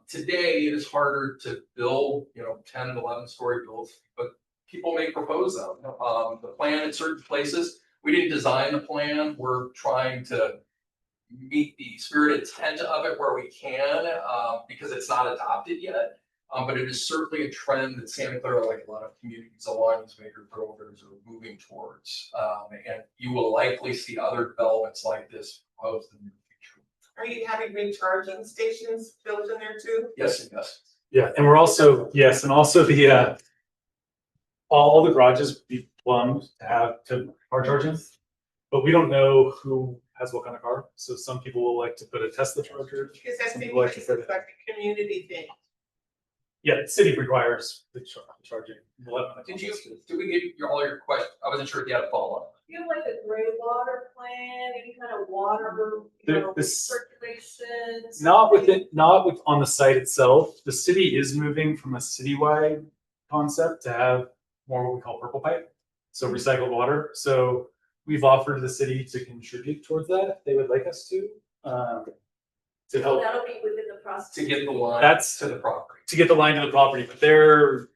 B: Today, it is harder to build, 10 and 11-story builds, but people may propose them. The plan in certain places, we didn't design the plan. We're trying to meet the spirit intent of it where we can, because it's not adopted yet. But it is certainly a trend that Santa Clara, like a lot of communities along these major thoroughfares, are moving towards. And you will likely see other developments like this proposed in the future.
D: Are you having recharging stations built in there too?
B: Yes, and yes.
J: Yeah, and we're also, yes, and also the, all the garages be plumbed to car charging. But we don't know who has what kind of car. So some people will like to put a Tesla charger.
D: Because that
J: Some
D: seems
J: people
D: like
J: to
D: it's
J: put
D: like a community thing.
J: Yeah, the city requires the charging.
B: Did we get all your questions? I wasn't sure if you had a follow-up.
L: Do you have like a gray water plan, any kind of water, circulation?
J: Not on the site itself. The city is moving from a citywide concept to have more what we call purple pipe, so recycled water. So we've offered the city to contribute towards that if they would like us to help.
L: That'll be within the process.
B: To get the line to the property.
J: To get the line to the property, but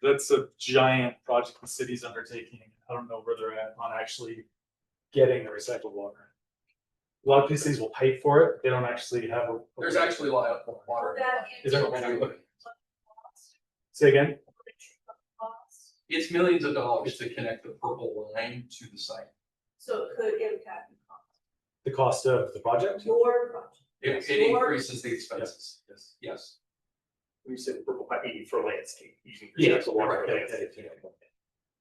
J: that's a giant project the city's undertaking. I don't know where they're at on actually getting the recycled water. A lot of these cities will pay for it. They don't actually have a.
B: There's actually a lot of water.
J: Is there Say again?
B: It's millions of dollars to connect the purple line to the site.
L: So it could impact
J: The cost of the project?
L: your project.
B: It increases the expenses. Yes.
I: When you said purple pipe, you mean for landscape, using.
J: Yeah.
I: recycled water.
B: Right.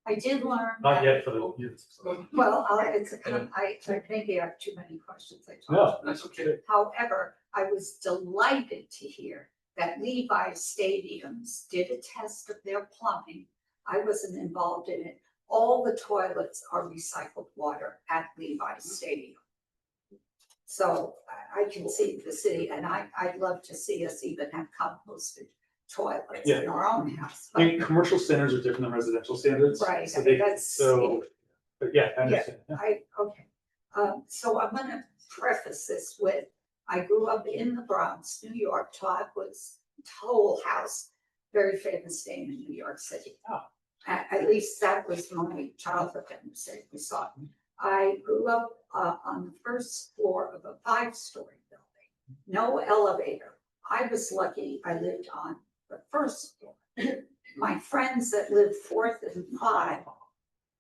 M: I did learn.
J: Not
M: that-
J: yet for the.
M: Well, I maybe I have too many questions.
B: No, that's okay.
M: However, I was delighted to hear that Levi Stadiums did a test of their plumbing. I wasn't involved in it. All the toilets are recycled water at Levi Stadium. So I can see the city, and I'd love to see us even have composted toilets in our own house.
J: I mean, commercial standards are different than residential standards.
M: Right,
J: So but yeah, I understand.
M: Okay, so I'm gonna preface this with, I grew up in the Bronx, New York. Todd was Toll House, very famous name in New York City. At least that was my childhood in the city. We saw it. I grew up on the first floor of a 5-story building, no elevator. I was lucky I lived on the first floor. My friends that lived 4th and 5,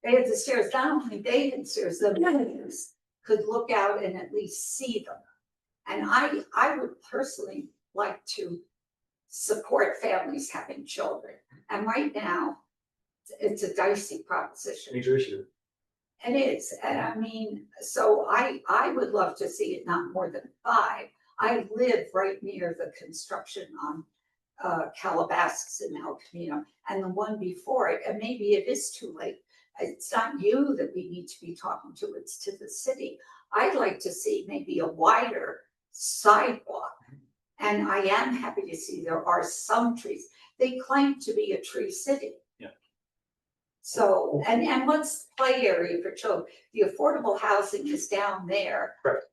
M: they had the stairs. Not only they had stairs, the neighbors could look out and at least see them. And I would personally like to support families having children. And right now, it's a dicey proposition.
J: Major issue.
M: It is, and I mean, so I would love to see it not more than 5. I live right near the construction on Calabasas in El Camino, and the one before it, and maybe it is too late. It's not you that we need to be talking to, it's to the city. I'd like to see maybe a wider sidewalk. And I am happy to see there are some trees. They claim to be a tree city. So, and what's the play area for children? The affordable housing is down there.
J: Correct.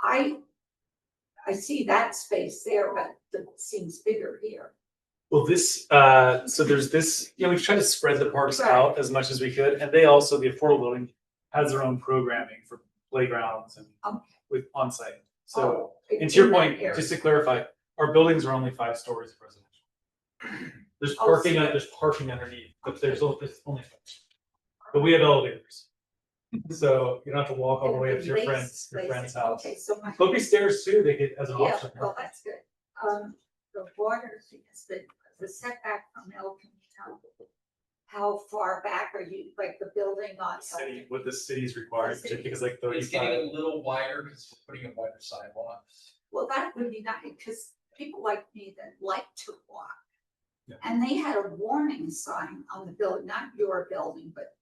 M: I see that space there, but it seems bigger here.
J: Well, so there's this, we've tried to spread the parks out as much as we could. And they also, the affordable building has their own programming for playgrounds and with on-site. So, and to your point, just to clarify, our buildings are only 5 stories of residential. There's parking underneath, but there's only 5. But we have elevators. So you don't have to walk all the way up to your friend's house.
M: Okay, so
J: There'll be stairs too, they get as an option.
M: well, that's good. The water thing is the setback from El Camino. How far back are you, like the building on?
J: What the city's required, because like
B: It's
J: 35.
B: getting a little wider because we're putting in wider sidewalks.
M: Well, that would be nice, because people like me that like to walk.
J: Yeah.
M: And they had a warning sign on the building, not your building, but,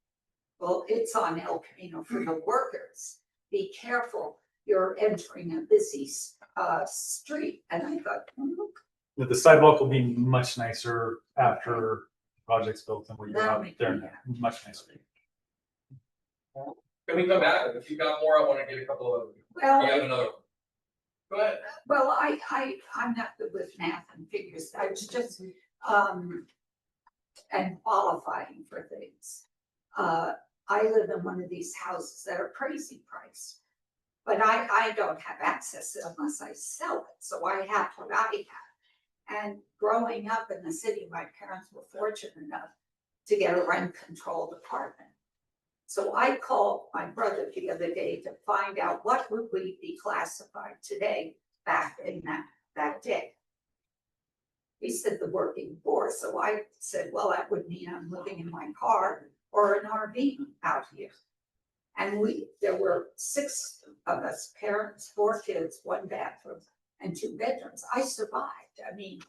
M: well, it's on El Camino for the workers. Be careful, you're entering a busy, street. And I thought,
J: But the sidewalk will be much nicer after the project's built and we're
M: That'll
J: out
M: make
J: there,
M: me
J: much nicer.
B: Can we come back? If you got more, I want to get a couple of, you have
M: well,
B: another. Go ahead.
M: well, I'm not good with math and figures. I was just, and qualifying for things. I live in one of these houses that are crazy priced. But I don't have access unless I sell it, so I have what I have. And growing up in the city, my parents were fortunate enough to get a rent controlled apartment. So I called my brother the other day to find out what would we be classified today back in that day. He said the working poor, so I said, well, that would mean I'm living in my car or an RV out here. And there were 6 of us, parents, 4 kids, 1 bathroom and 2 bedrooms. I survived. I mean,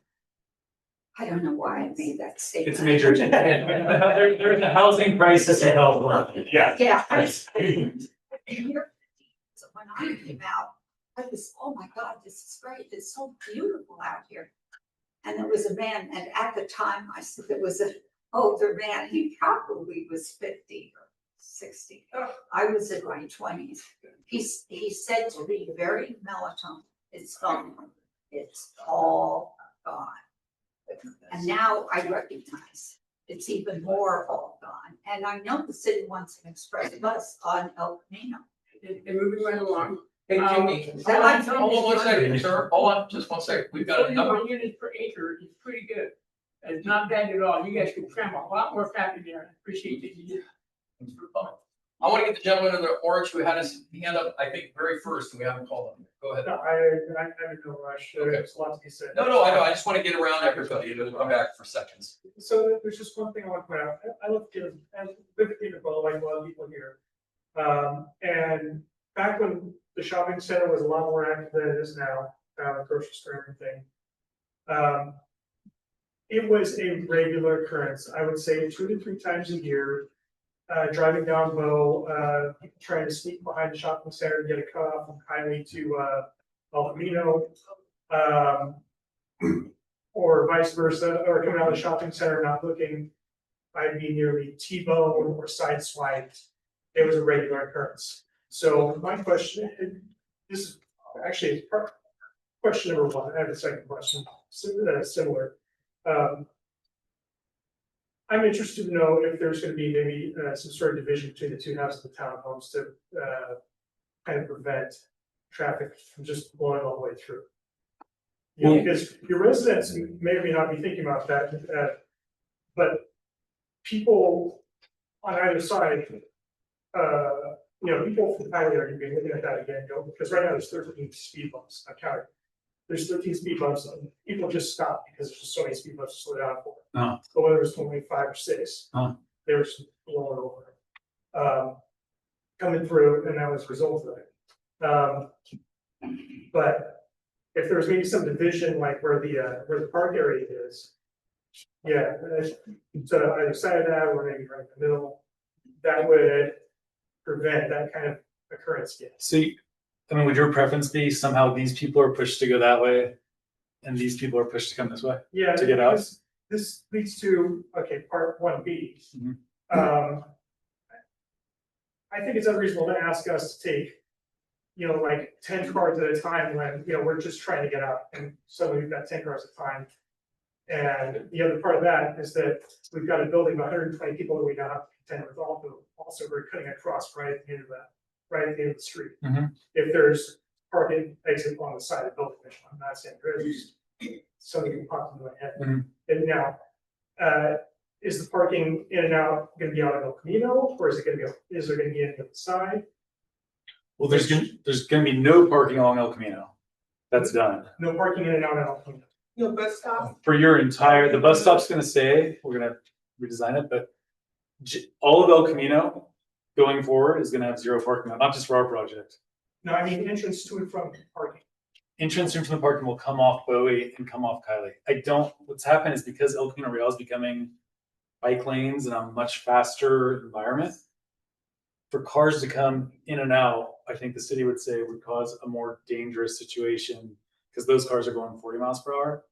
M: I don't know why I made that statement.
J: It's a major, there's a housing crisis in California. Yeah.
M: Yeah. So when I came out, I was, oh my God, this is great. It's so beautiful out here. And there was a man, and at the time I said there was an older man, he probably was 50 or 60. I was in my 20s. He said to me very monotone, it's gone. It's all gone. And now I recognize it's even more all gone. And I know the city wants an express bus on El Camino.
A: And moving right along.
B: Hey, Jimmy, hold on 1 second, sir. Hold on, just 1 second. We've got a number.
A: 41 units per acre is pretty good. It's not bad at all. You guys could cram a lot more traffic there. I appreciate that you did.
B: Thanks for coming. I want to get the gentleman in the orange who had his hand up, I think, very first, and we haven't called him. Go ahead.
E: No, I'm in no rush.
B: Okay.
E: There's a lot to be said.
B: No, I know. I just want to get around everybody and then we'll come back for seconds.
E: So there's just one thing I want to point out. I live here, and live in Unicole, like a lot of people here. And back when the shopping center was a lot more active than it is now, grocery store and everything. It was a regular occurrence. I would say 2 to 3 times a year. Driving down Bow, trying to sneak behind the shopping center to get a cut off from Highway to El Camino, or vice versa, or coming out of the shopping center not looking, I'd be nearly T-boned or sideswiped. It was a regular occurrence. So my question, this is actually question number 1. I have a second question, similar. I'm interested to know if there's going to be maybe some sort of division between the 2 houses of the townhomes to kind of prevent traffic from just blowing all the way through. You know, because your residents may or may not be thinking about that, but people on either side, people from Highway are going to be looking at that again, because right now there's 13 speed bumps. I counted. There's 13 speed bumps, and people just stop because there's just so many speed bumps to slow down for. But whether it's only 5 or 6, they were just blowing over, coming through, and that was a result of it. But if there was maybe some division, like where the park area is, so either side of that or maybe right in the middle, that would prevent that kind of occurrence again.
J: So, I mean, would your preference be somehow these people are pushed to go that way and these people are pushed to come this way?
E: Yeah,
J: to get out?
E: This leads to, part 1B. I think it's unreasonable to ask us to take, like 10 cars at a time when, we're just trying to get out. And so we've got 10 cars at a time. And the other part of that is that we've got a building of 120 people that we now have to contend with. Also, we're cutting across right at the end of the street. If there's parking exit on the side of the building, which I'm not saying there is, something can pop into my head. And now, is the parking in and out going to be out of El Camino, or is there going to be any on the side?
J: Well, there's gonna be no parking along El Camino. That's done.
E: No parking in and out of El Camino.
D: No bus stop?
J: For your entire, the bus stop's gonna stay, we're gonna redesign it, but all of El Camino going forward is gonna have 0 parking, not just for our project.
E: No, I mean entrance to and from parking.
J: Entrance into the parking will come off Bowie and come off Kylie. What's happened is because El Camino Real is becoming bike lanes in a much faster environment, for cars to come in and out, I think the city would say would cause a more dangerous situation because those cars are going 40 miles per hour.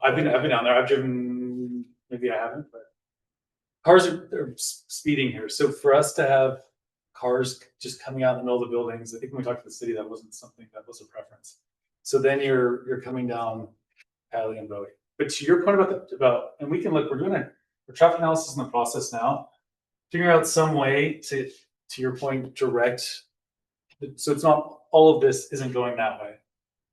J: I've been down there. I've driven, maybe I haven't, but cars are speeding here. So for us to have cars just coming out in the middle of the buildings, I think when we talked to the city, that wasn't something that was a preference. So then you're coming down Cali and Bowie. But to your point about and we can look, we're doing a traffic analysis in the process now, figuring out some way to your point, direct. So it's not, all of this isn't going that way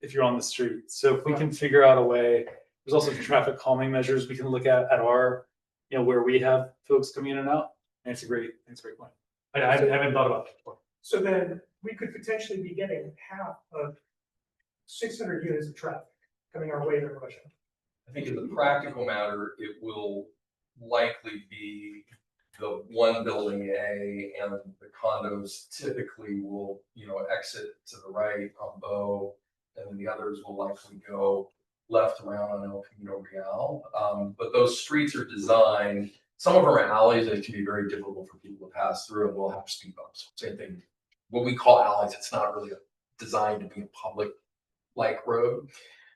J: if you're on the street. So if we can figure out a way, there's also traffic calming measures we can look at our, where we have folks coming in and out. And it's a great point. I haven't thought about that before.
E: So then we could potentially be getting half of 600 units of traffic coming our way in Russia.
B: I think as a practical matter, it will likely be the one building A, and the condos typically will, exit to the right on Bow, and then the others will likely go left around on El Camino Real. But those streets are designed, some of them are alleys that can be very difficult for people to pass through, and we'll have speed bumps. Same thing, what we call alleys, it's not really designed to be a public like road.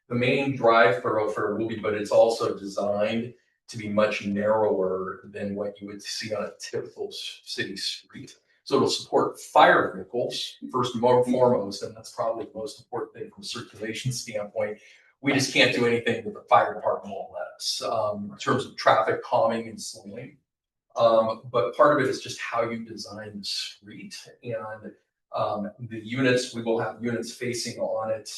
B: The main drive thoroughfare will be, but it's also designed to be much narrower than what you would see on a typical city street. So it'll support fire vehicles first and foremost, and that's probably the most important thing from a circulation standpoint. We just can't do anything that the fire department won't let us in terms of traffic calming and slowing. But part of it is just how you design the street, and the units, we will have units facing on it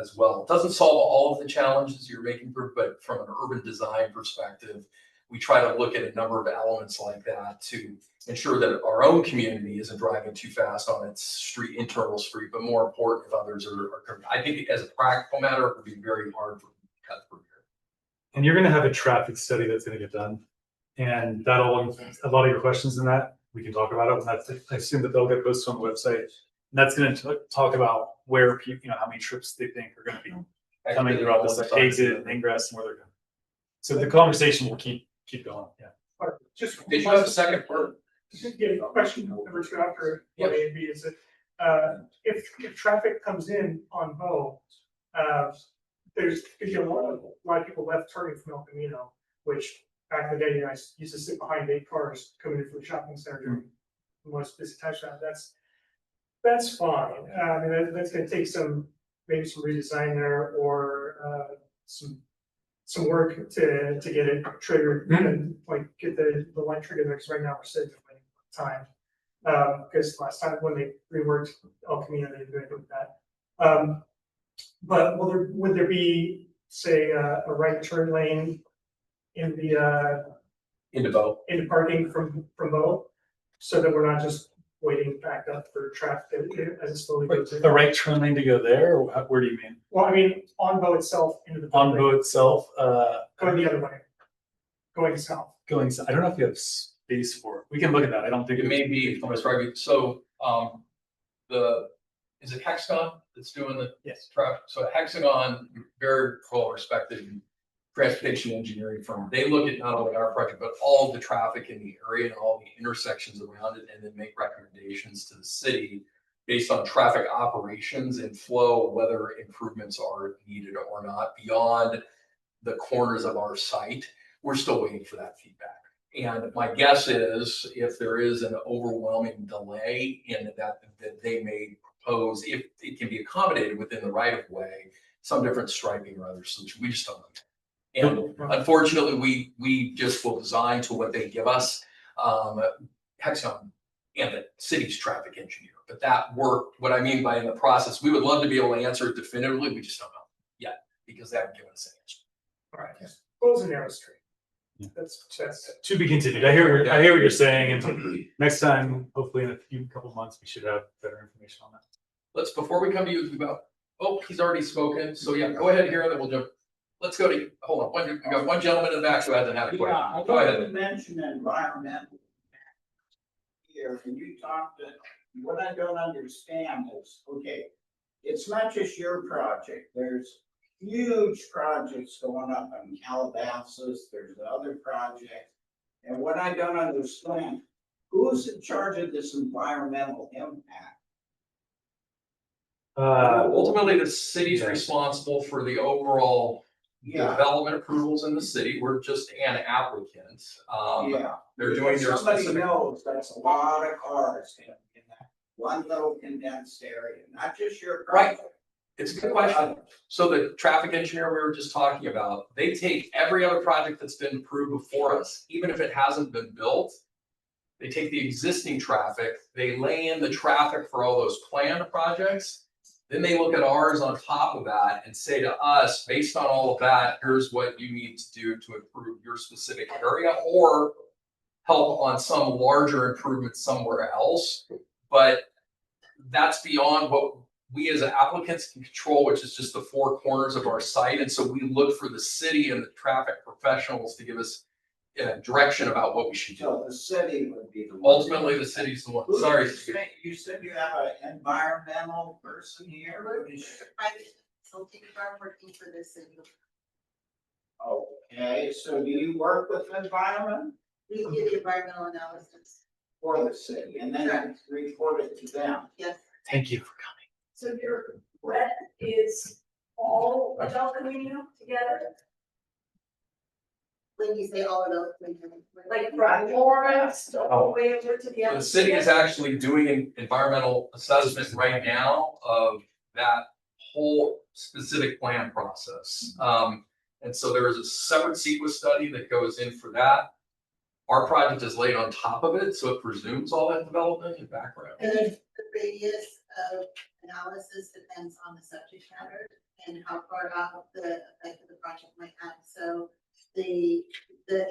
B: as well. It doesn't solve all of the challenges you're making, but from an urban design perspective, we try to look at a number of elements like that to ensure that our own community isn't driving too fast on its internal street, but more important if others are I think as a practical matter, it would be very hard for people to cut through here.
J: And you're gonna have a traffic study that's gonna get done. And that'll, a lot of your questions in that, we can talk about it. And that's, I assume that they'll get posted on the website. And that's gonna talk about where people, how many trips they think are gonna be coming throughout this, like exit and ingress and where they're going. So the conversation will keep going, yeah.
E: Just.
B: Did you have a second part?
E: Just get a question number two after what A and B is that, if traffic comes in on Bow, there's could be a lot of people left turning from El Camino, which back in the day, I used to sit behind 8 cars coming in from the shopping center during most busy touchdown. That's fine. I mean, that's going to take maybe some redesign there, or some work to get it triggered and like get the light triggered there. Because right now we're sitting at time. Because last time when they reworked El Camino, they didn't do anything with that. But would there be, say, a right turn lane in the
B: into Bow,
E: into parking from Bow, so that we're not just waiting back up for traffic as it slowly goes in?
J: The right turn lane to go there, or where do you mean?
E: Well, I mean, on Bow itself into the
J: On
E: building,
J: Bow itself,
E: going the other way, going south.
J: going, I don't know if you have space for it. We can look at that. I don't think
B: it may be from a strike. So is it Hexagon that's doing the traffic? So Hexagon, very well respected transportation engineering firm. They look at not only our project, but all of the traffic in the area and all the intersections around it, and then make recommendations to the city based on traffic operations and flow, whether improvements are needed or not beyond the corners of our site. We're still waiting for that feedback. And my guess is if there is an overwhelming delay in that they may propose, if it can be accommodated within the right of way, some different striping or other solution. We just don't know. And unfortunately, we just will design to what they give us, Hexagon and the city's traffic engineer. But that work, what I mean by in the process, we would love to be able to answer it definitively. We just don't know yet because they haven't given us an answer.
E: All right, close and narrow street.
J: Yeah.
E: That's
J: to be continued. I hear what you're saying, and next time, hopefully in a couple months, we should have better information on that.
B: Before we come to you, he's already spoken. So yeah, go ahead here, and then we'll jump. Let's go to, hold on, we got one gentleman in the back who hasn't had a question.
K: I
B: Go ahead.
K: you mentioned environmental here, and you talked that what I don't understand is, okay, it's not just your project, there's huge projects going up in Calabasas, there's other projects. And what I don't understand, Who's in charge of this environmental impact?
B: Ultimately, the city's responsible for the overall
K: Yeah,
B: development approvals in the city. We're just an applicant.
K: yeah.
B: They're doing their
K: Somebody
B: specific.
K: knows that's a lot of cars in that one little condensed area, not just your.
B: Right. It's a good question. So the traffic engineer we were just talking about, they take every other project that's been approved before us, even if it hasn't been built. They take the existing traffic, they lay in the traffic for all those planned projects. Then they look at ours on top of that and say to us, based on all of that, here's what you need to do to improve your specific area or help on some larger improvement somewhere else. But that's beyond what we as applicants can control, which is just the four corners of our site. And so we look for the city and the traffic professionals to give us direction about what we should do.
K: So the city would be the one.
B: Ultimately, the city's the one.
K: Who
B: Sorry.
K: You said you have an environmental person here? What is-
D: Private consulting firm working for the city.
K: Okay, so do you work with environment
D: We do the environmental analysis.
K: for the city and then report it to them?
D: Yes.
H: Thank you for coming.
L: So your red is all of El Camino together,
D: When you say all of those.
L: like from Lawrence all the way over to the
B: So
L: other.
B: the city is actually doing an environmental assessment right now of that whole specific plan process. And so there is a separate CEQA study that goes in for that. Our project is laid on top of it, so it presumes all that development and background.
D: And then the radius of analysis depends on the subject matter and how far out the effect of the project might have. So the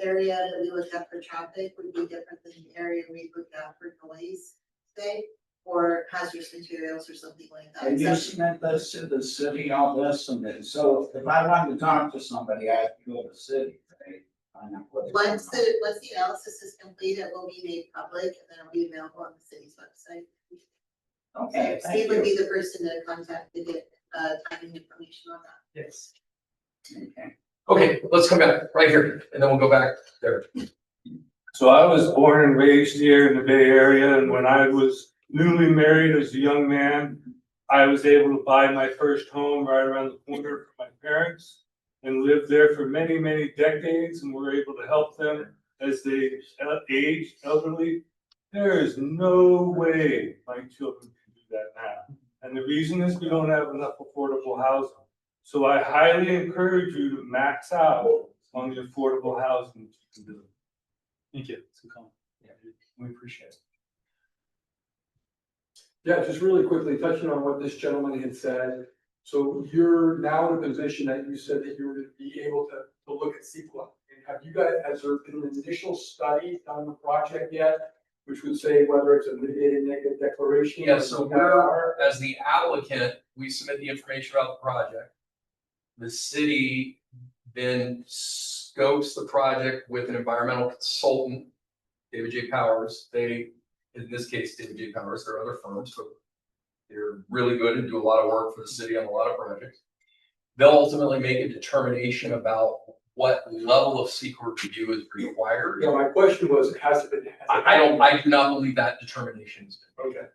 D: area that we look at for traffic would be different than the area we look at for noise, say, or hazardous materials or something like that.
K: And you
D: So-
K: submit this to the city on this and then, so if I wanted to talk to somebody, I have to go to the city, right? Find out what it's
D: Once
K: going on.
D: the analysis is complete, it will be made public and then it'll be available on the city's website.
K: Okay,
D: So
K: thank
D: Steve would be
K: you.
D: the person to contact to get, timing information on that.
J: Yes.
K: Okay.
B: Okay, let's come back right here and then we'll go back there.
N: So I was born and raised here in the Bay Area, and when I was newly married as a young man, I was able to buy my first home right around the corner from my parents and lived there for many, many decades, and were able to help them as they aged, elderly. There is no way my children can do that now. And the reason is we don't have enough affordable housing. So I highly encourage you to max out on the affordable housing that you can do.
J: Thank you. It's a good comment. Yeah, we appreciate it.
O: Yeah, just really quickly touching on what this gentleman had said. So you're now in a position that you said that you were to be able to look at CEQA. And have you guys, has there been an initial study done on the project yet, which would say whether it's a mitigated negative declaration?
B: Yeah, so we're, as the applicant, we submit the information about the project. The city then scopes the project with an environmental consultant, David J. Powers. They, in this case, David J. Powers, there are other firms, but they're really good and do a lot of work for the city on a lot of projects. They'll ultimately make a determination about what level of secret review is required.
O: Yeah, my question was, has it been?
B: I do not believe that determination has been.
O: Okay.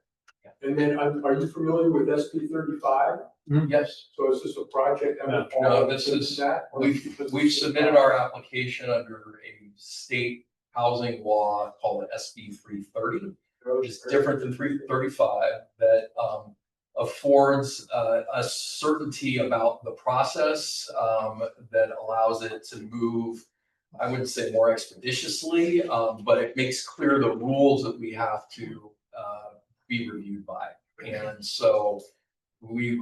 O: And then are you familiar with SB 35?
B: Yes.
O: So is this a project? that would fall
B: No, this
O: into
B: is,
O: that, or
B: we've submitted our application under a state housing law called SB 330, which is different than 335, that affords us certainty about the process that allows it to move, I wouldn't say more expeditiously, but it makes clear the rules that we have to be reviewed by. And so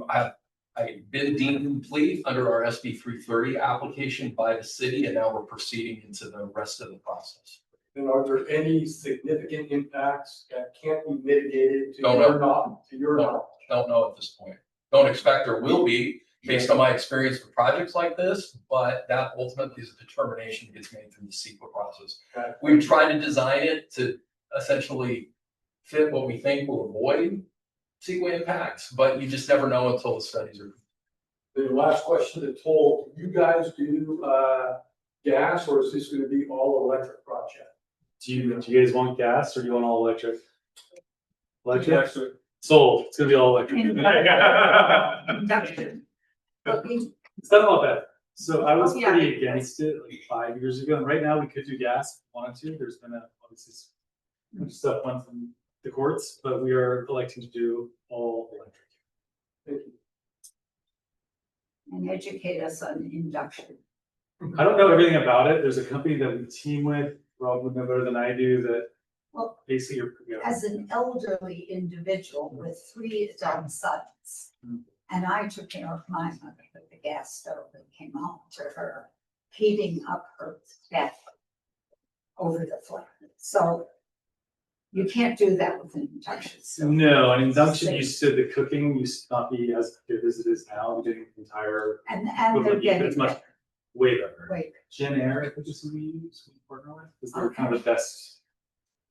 B: I've been deemed complete under our SB 330 application by the city, and now we're proceeding into the rest of the process.
O: And are there any significant impacts that can't be mitigated to
B: Don't
O: your
B: know.
O: knowledge? To your knowledge?
B: Don't know at this point. Don't expect there will be, based on my experience with projects like this, but that ultimately is a determination that gets made through the CEQA process.
O: Okay.
B: We've tried to design it to essentially fit what we think will avoid CEQA impacts, but you just never know until the studies are.
O: The last question to Toll, do you guys do gas, or is this gonna be all electric project?
J: Do you guys want gas or do you want all electric? Electric? Sold, it's gonna be all electric.
M: Induction. But we,
J: It's not all bad. So I was
M: Oh, yeah.
J: pretty against it like 5 years ago, and right now we could do gas if we wanted to. There's been obviously some stuff went from the courts, but we are electing to do all electric.
O: Thank you.
M: and educate us on induction.
J: I don't know everything about it. There's a company that we team with, Rob would know better than I do, that
M: Well,
J: basically you're.
M: as an elderly individual with 3 adult sons, and I took care of my mother with the gas stove that came home to her, heating up her bed over the flame. So you can't do that with an induction stove.
J: No, an induction used to, the cooking used to not be as good as it is now. We're getting the entire.
M: And they're getting
J: It's much
M: better.
J: way better.
M: Wait,
J: Gen Air, I think is who we use, we partner with, because they're kind of the best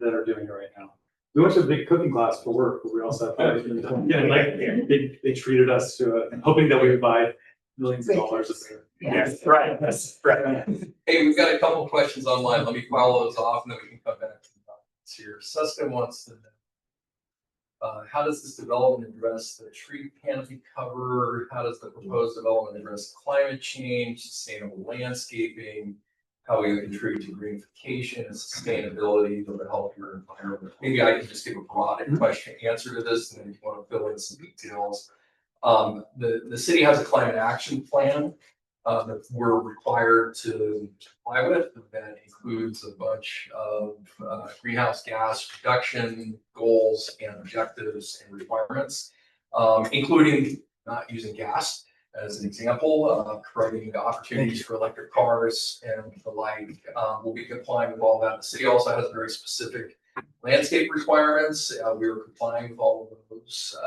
J: that are doing it right now. We went to a big cooking class for work, but we also have, they treated us to, hoping that we would buy millions of dollars of food.
M: yes.
J: Right, that's right.
B: Hey, we've got a couple of questions online. Let me follow those off and then we can come back to the comments here. Suska wants to know, how does this development address the tree canopy cover? How does the proposed development address climate change, sustainable landscaping? How we contribute to greenification and sustainability to the healthier environment? Maybe I can just give a broad question answer to this, and then if you want to fill in some details. The city has a climate action plan that we're required to comply with. That includes a bunch of greenhouse gas reduction goals and objectives and requirements, including not using gas as an example, creating opportunities for electric cars and the like. We'll be complying with all that. The city also has very specific landscape requirements. We are complying with all of those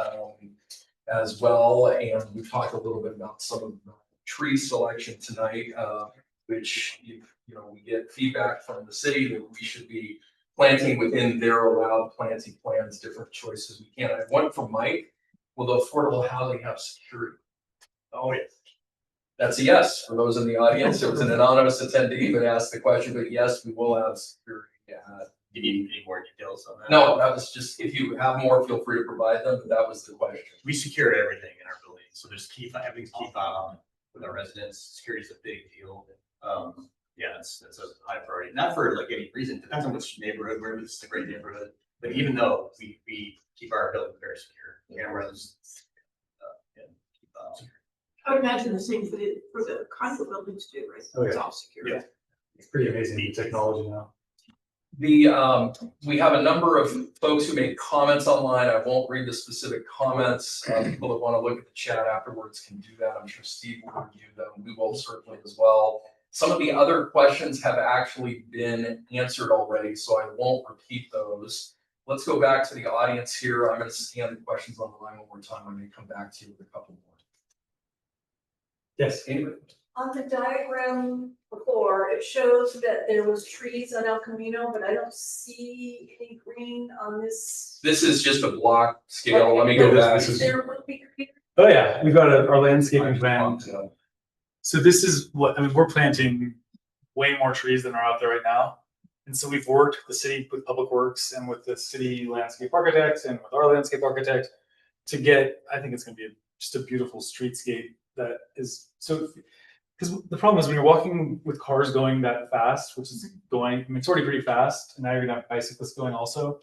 B: as well. And we've talked a little bit about some of the tree selection tonight, which we get feedback from the city that we should be planting within their allowed planting plans, different choices we can. I have one from Mike. Will the affordable housing have security? Oh, yes. That's a yes. For those in the audience, it was an anonymous attendee that asked the question, but yes, we will have security.
H: You need any more details on that?
B: No, that was just, if you have more, feel free to provide them, but that was the question.
H: We secure everything in our building, so there's everything's key fob with our residents. Security is a big deal. Yeah, that's a high priority. Not for like any reason. Depends on which neighborhood. We're in. This is a great neighborhood, but even though we keep our building very secure, cameras, keep secure.
L: I would imagine the same for the condo buildings too, right?
J: Oh, yeah.
L: It's all secure.
J: Yeah. It's pretty amazing the technology now.
B: We have a number of folks who made comments online. I won't read the specific comments. People that want to look at the chat afterwards can do that. I'm sure Steve will review them. We will certainly as well. Some of the other questions have actually been answered already, so I won't repeat those. Let's go back to the audience here. I'm going to scan the questions on the line one more time. I'm going to come back to you with a couple more. Yes, anybody?
L: On the diagram before, it shows that there was trees on El Camino, but I don't see any green on this.
B: This is just a block scale. Let me go
J: Okay.
B: back.
J: This is-
L: There would be.
J: Oh yeah, we've got our landscaping plan. So this is what, we're planting way more trees than are out there right now. And so we've worked with the city, with Public Works and with the city landscape architect and with our landscape architect to get, I think it's gonna be just a beautiful streetscape that is, so, because the problem is when you're walking with cars going that fast, which is going, it's already pretty fast, and now you're gonna have bicyclists going also,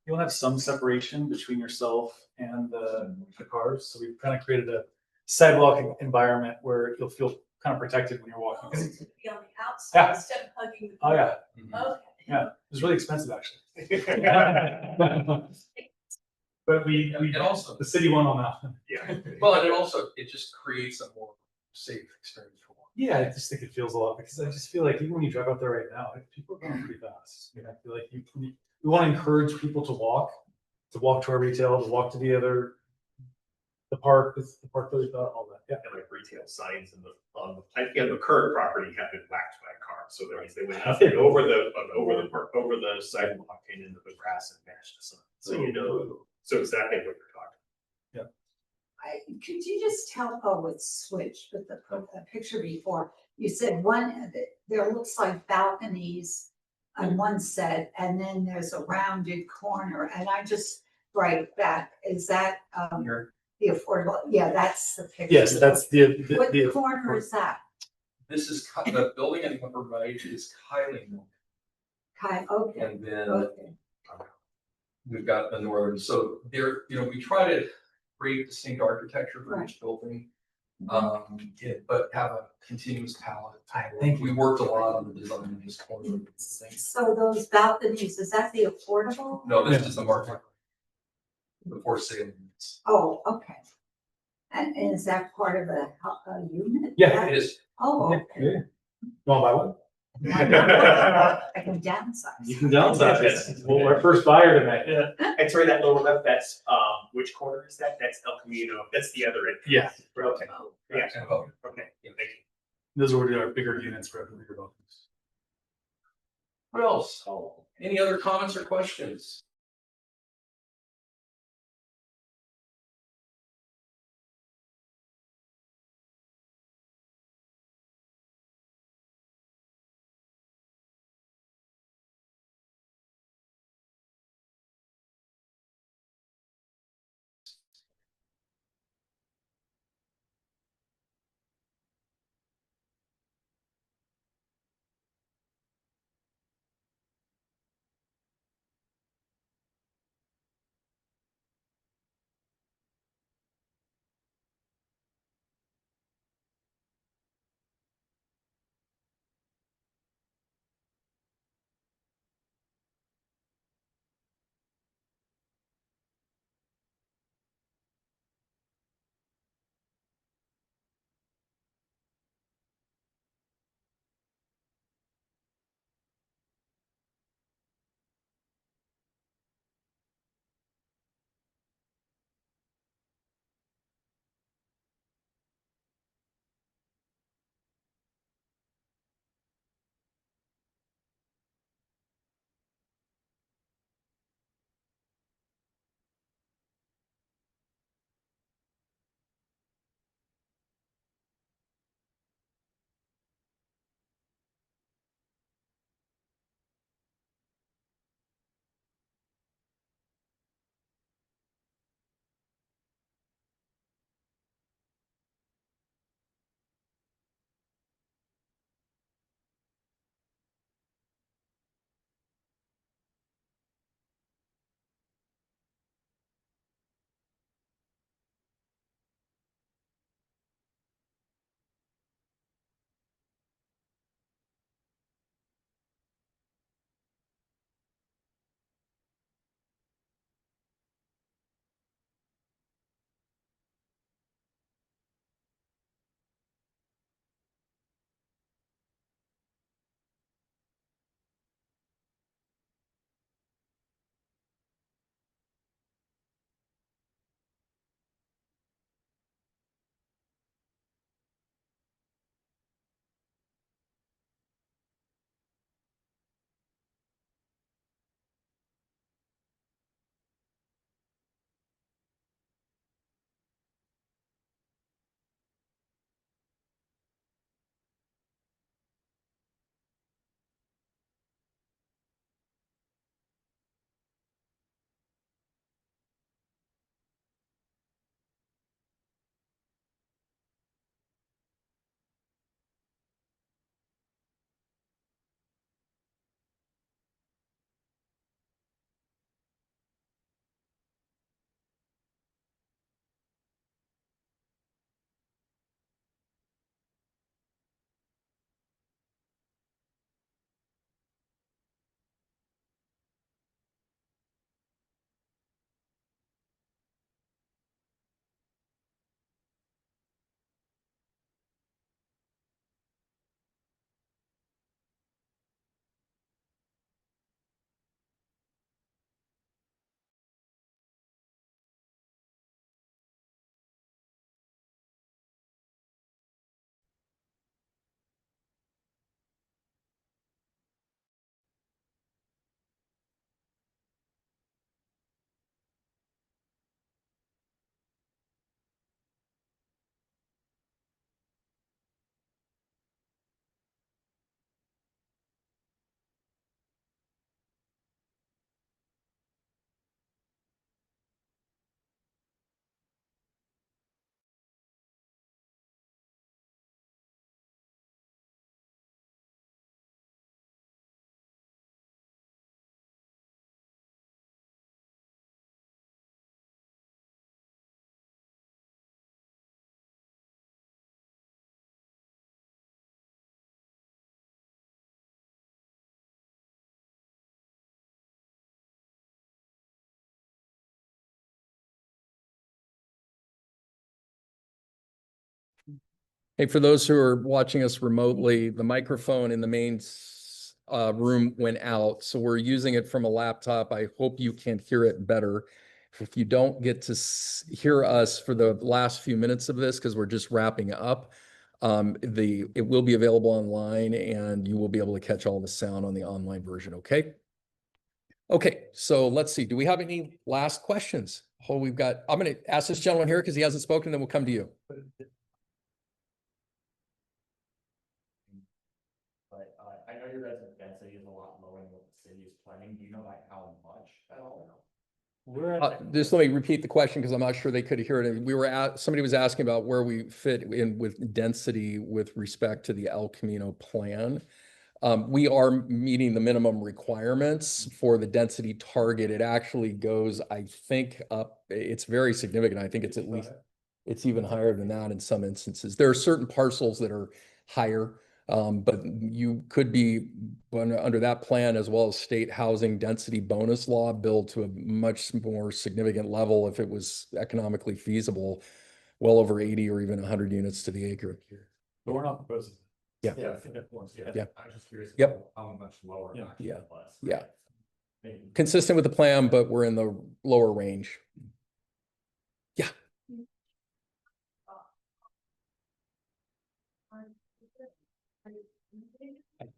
J: you'll have some separation between yourself and the cars. So we've kind of created a sidewalk environment where you'll feel kind of protected when you're walking.
L: Be on the outside instead of hugging the.
J: Oh yeah,
L: Okay.
J: yeah, it was really expensive actually. But we
B: And also,
J: the city won on that.
B: yeah. Well, and it just creates a more safe experience for one.
J: Yeah, I just think it feels a lot, because I just feel like even when you drive out there right now, people are going pretty fast. I feel like we want to encourage people to walk to our retail, to walk to the park, the park that we thought, all that. Yeah.
I: And like retail signs on the current property have been whacked by a car, so that means they went up and over the sidewalk and into the grass and mashed the sign. So so exactly what you're talking.
M: Could you just tell, it's switched with the picture before, you said there looks like balconies on one set, and then there's a rounded corner, and I just write back, is that,
B: Here.
M: the affordable, yeah, that's the picture.
J: Yes, that's
M: What
J: the
M: corner is that?
B: This is the building in the upper right is Kylie.
M: Okay,
B: And then
M: okay.
B: we've got the northern, so there, we try to create distinct architecture for each building. But have a continuous palette. We worked a lot on the design of this corner of the thing.
M: So those balconies, is that the affordable?
B: No, this is the market. The for sale units.
M: Oh, okay. And is that part of a unit?
J: Yeah,
B: It is.
M: Oh, okay.
J: You want to buy one?
M: I can downsize.
J: You can downsize it. Well, our first buyer tonight. Yeah.
I: And sorry, that lower left, that's, which corner is that? That's El Camino, that's the other end.
J: Yeah.
I: Okay. Yeah,
B: Oh.
I: okay, yeah, thank you.
J: Those are our bigger units for our bigger buildings.
B: What else? Any other comments or questions?
P: Hey, for those who are watching us remotely, the microphone in the main room went out, so we're using it from a laptop. I hope you can hear it better. If you don't get to hear us for the last few minutes of this, because we're just wrapping up, it will be available online and you will be able to catch all the sound on the online version, okay? Okay, so let's see. Do we have any last questions? Oh, I'm going to ask this gentleman here because he hasn't spoken, then we'll come to you.
Q: But I know your guys' density is a lot lower than what the city is planning. Do you know by how much at all?
P: Just let me repeat the question because I'm not sure they could hear it. Somebody was asking about where we fit in with density with respect to the El Camino plan. We are meeting the minimum requirements for the density target. It actually goes, I think, up. It's very significant. I think it's even higher than that in some instances. There are certain parcels that are higher. But you could be under that plan as well as state housing density bonus law build to a much more significant level if it was economically feasible, well over 80 or even 100 units to the acre.
Q: But we're not proposing.
P: Yeah.
Q: Yeah.
P: Yeah.
Q: I'm just curious.
P: Yep.
Q: How much lower.
P: Yeah. Yeah. Consistent with the plan, but we're in the lower range. Yeah.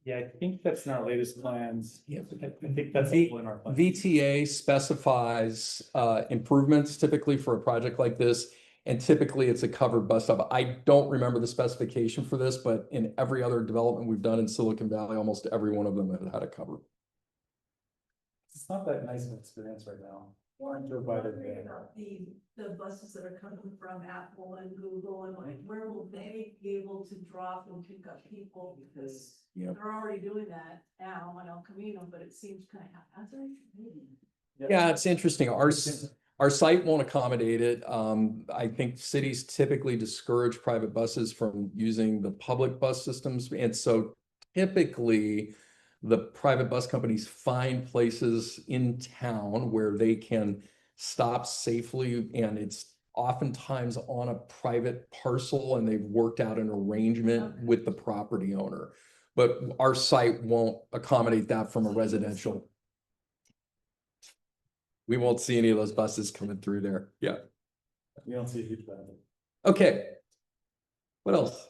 J: Yeah, I think that's in our latest plans.
P: Yeah.
J: I think that's in our plan.
P: VTA specifies improvements typically for a project like this, and typically it's a covered bus stop. I don't remember the specification for this, but in every other development we've done in Silicon Valley, almost every one of them have had a cover.
J: It's not that nice an experience right now.
L: The buses that are coming from Apple and Google, and like, where will they be able to drop and pick up people? Because they're already doing that now on El Camino, but it seems kind of haphazard.
P: Yeah, it's interesting. Our site won't accommodate it. I think cities typically discourage private buses from using the public bus systems. And so typically the private bus companies find places in town where they can stop safely. And it's oftentimes on a private parcel and they've worked out an arrangement with the property owner. But our site won't accommodate that from a residential. We won't see any of those buses coming through there. Yeah.
J: We don't see a huge benefit.
P: Okay. What else?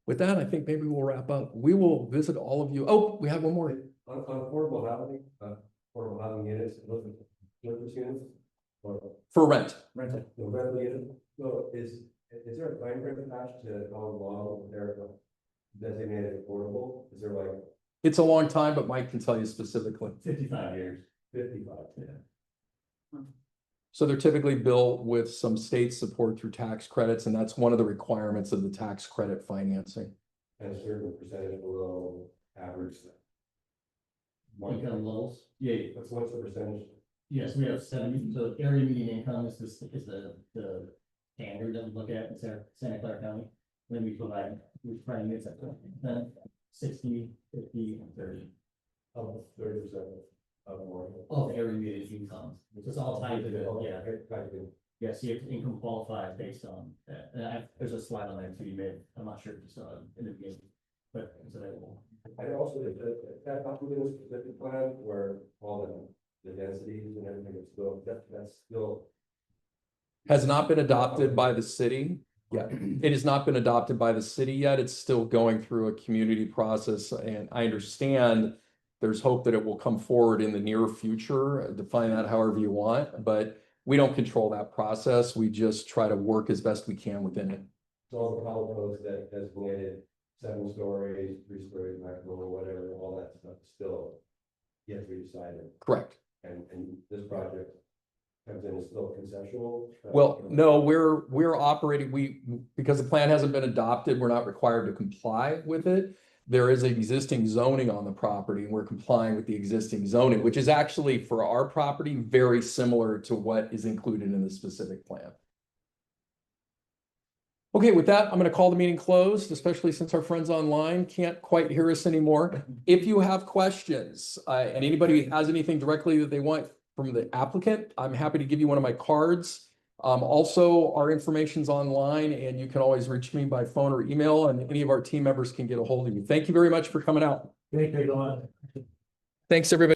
P: With that, I think maybe we'll wrap up. We will visit all of you. Oh, we have one more.
R: On affordable housing units, those units?
P: For rent.
R: Rental. The rental unit. So is there a time frame attached to how long they're designated affordable? Is there like?
P: It's a long time, but Mike can tell you specifically.
R: 55 years. 55, yeah.
P: So they're typically built with some state support through tax credits, and that's one of the requirements of the tax credit financing.
R: And a certain percentage below average.
Q: Income levels? Yeah.
R: What's the percentage?
Q: Yes, we have 70, so area median income is the standard that we look at in Santa Clara County. Then we provide, we try and get that 60, 50, and 30.
R: Of 30% of more.
Q: Of area median income. It's all tied to the, yeah. Yes, you have to income qualify based on that. And there's a slide on there too you made. I'm not sure if you saw it in the beginning, but it's available.
R: I also did that document specific plan where all the densities and everything is still, that's still.
P: Has not been adopted by the city. Yeah, it has not been adopted by the city yet. It's still going through a community process. And I understand there's hope that it will come forward in the near future. Define that however you want, but we don't control that process. We just try to work as best we can within it.
R: So all the hollow codes that designated 7 stories, 3 stories maximum or whatever, all that stuff is still yet to be decided.
P: Correct.
R: And this project comes in as still conceptual.
P: Well, no, we're operating, because the plan hasn't been adopted, we're not required to comply with it. There is existing zoning on the property and we're complying with the existing zoning, which is actually for our property very similar to what is included in the specific plan. Okay, with that, I'm going to call the meeting closed, especially since our friends online can't quite hear us anymore. If you have questions and anybody has anything directly that they want from the applicant, I'm happy to give you one of my cards. Also, our information's online and you can always reach me by phone or email, and any of our team members can get a hold of you. Thank you very much for coming out.
Q: Thank you, everyone.
P: Thanks, everybody.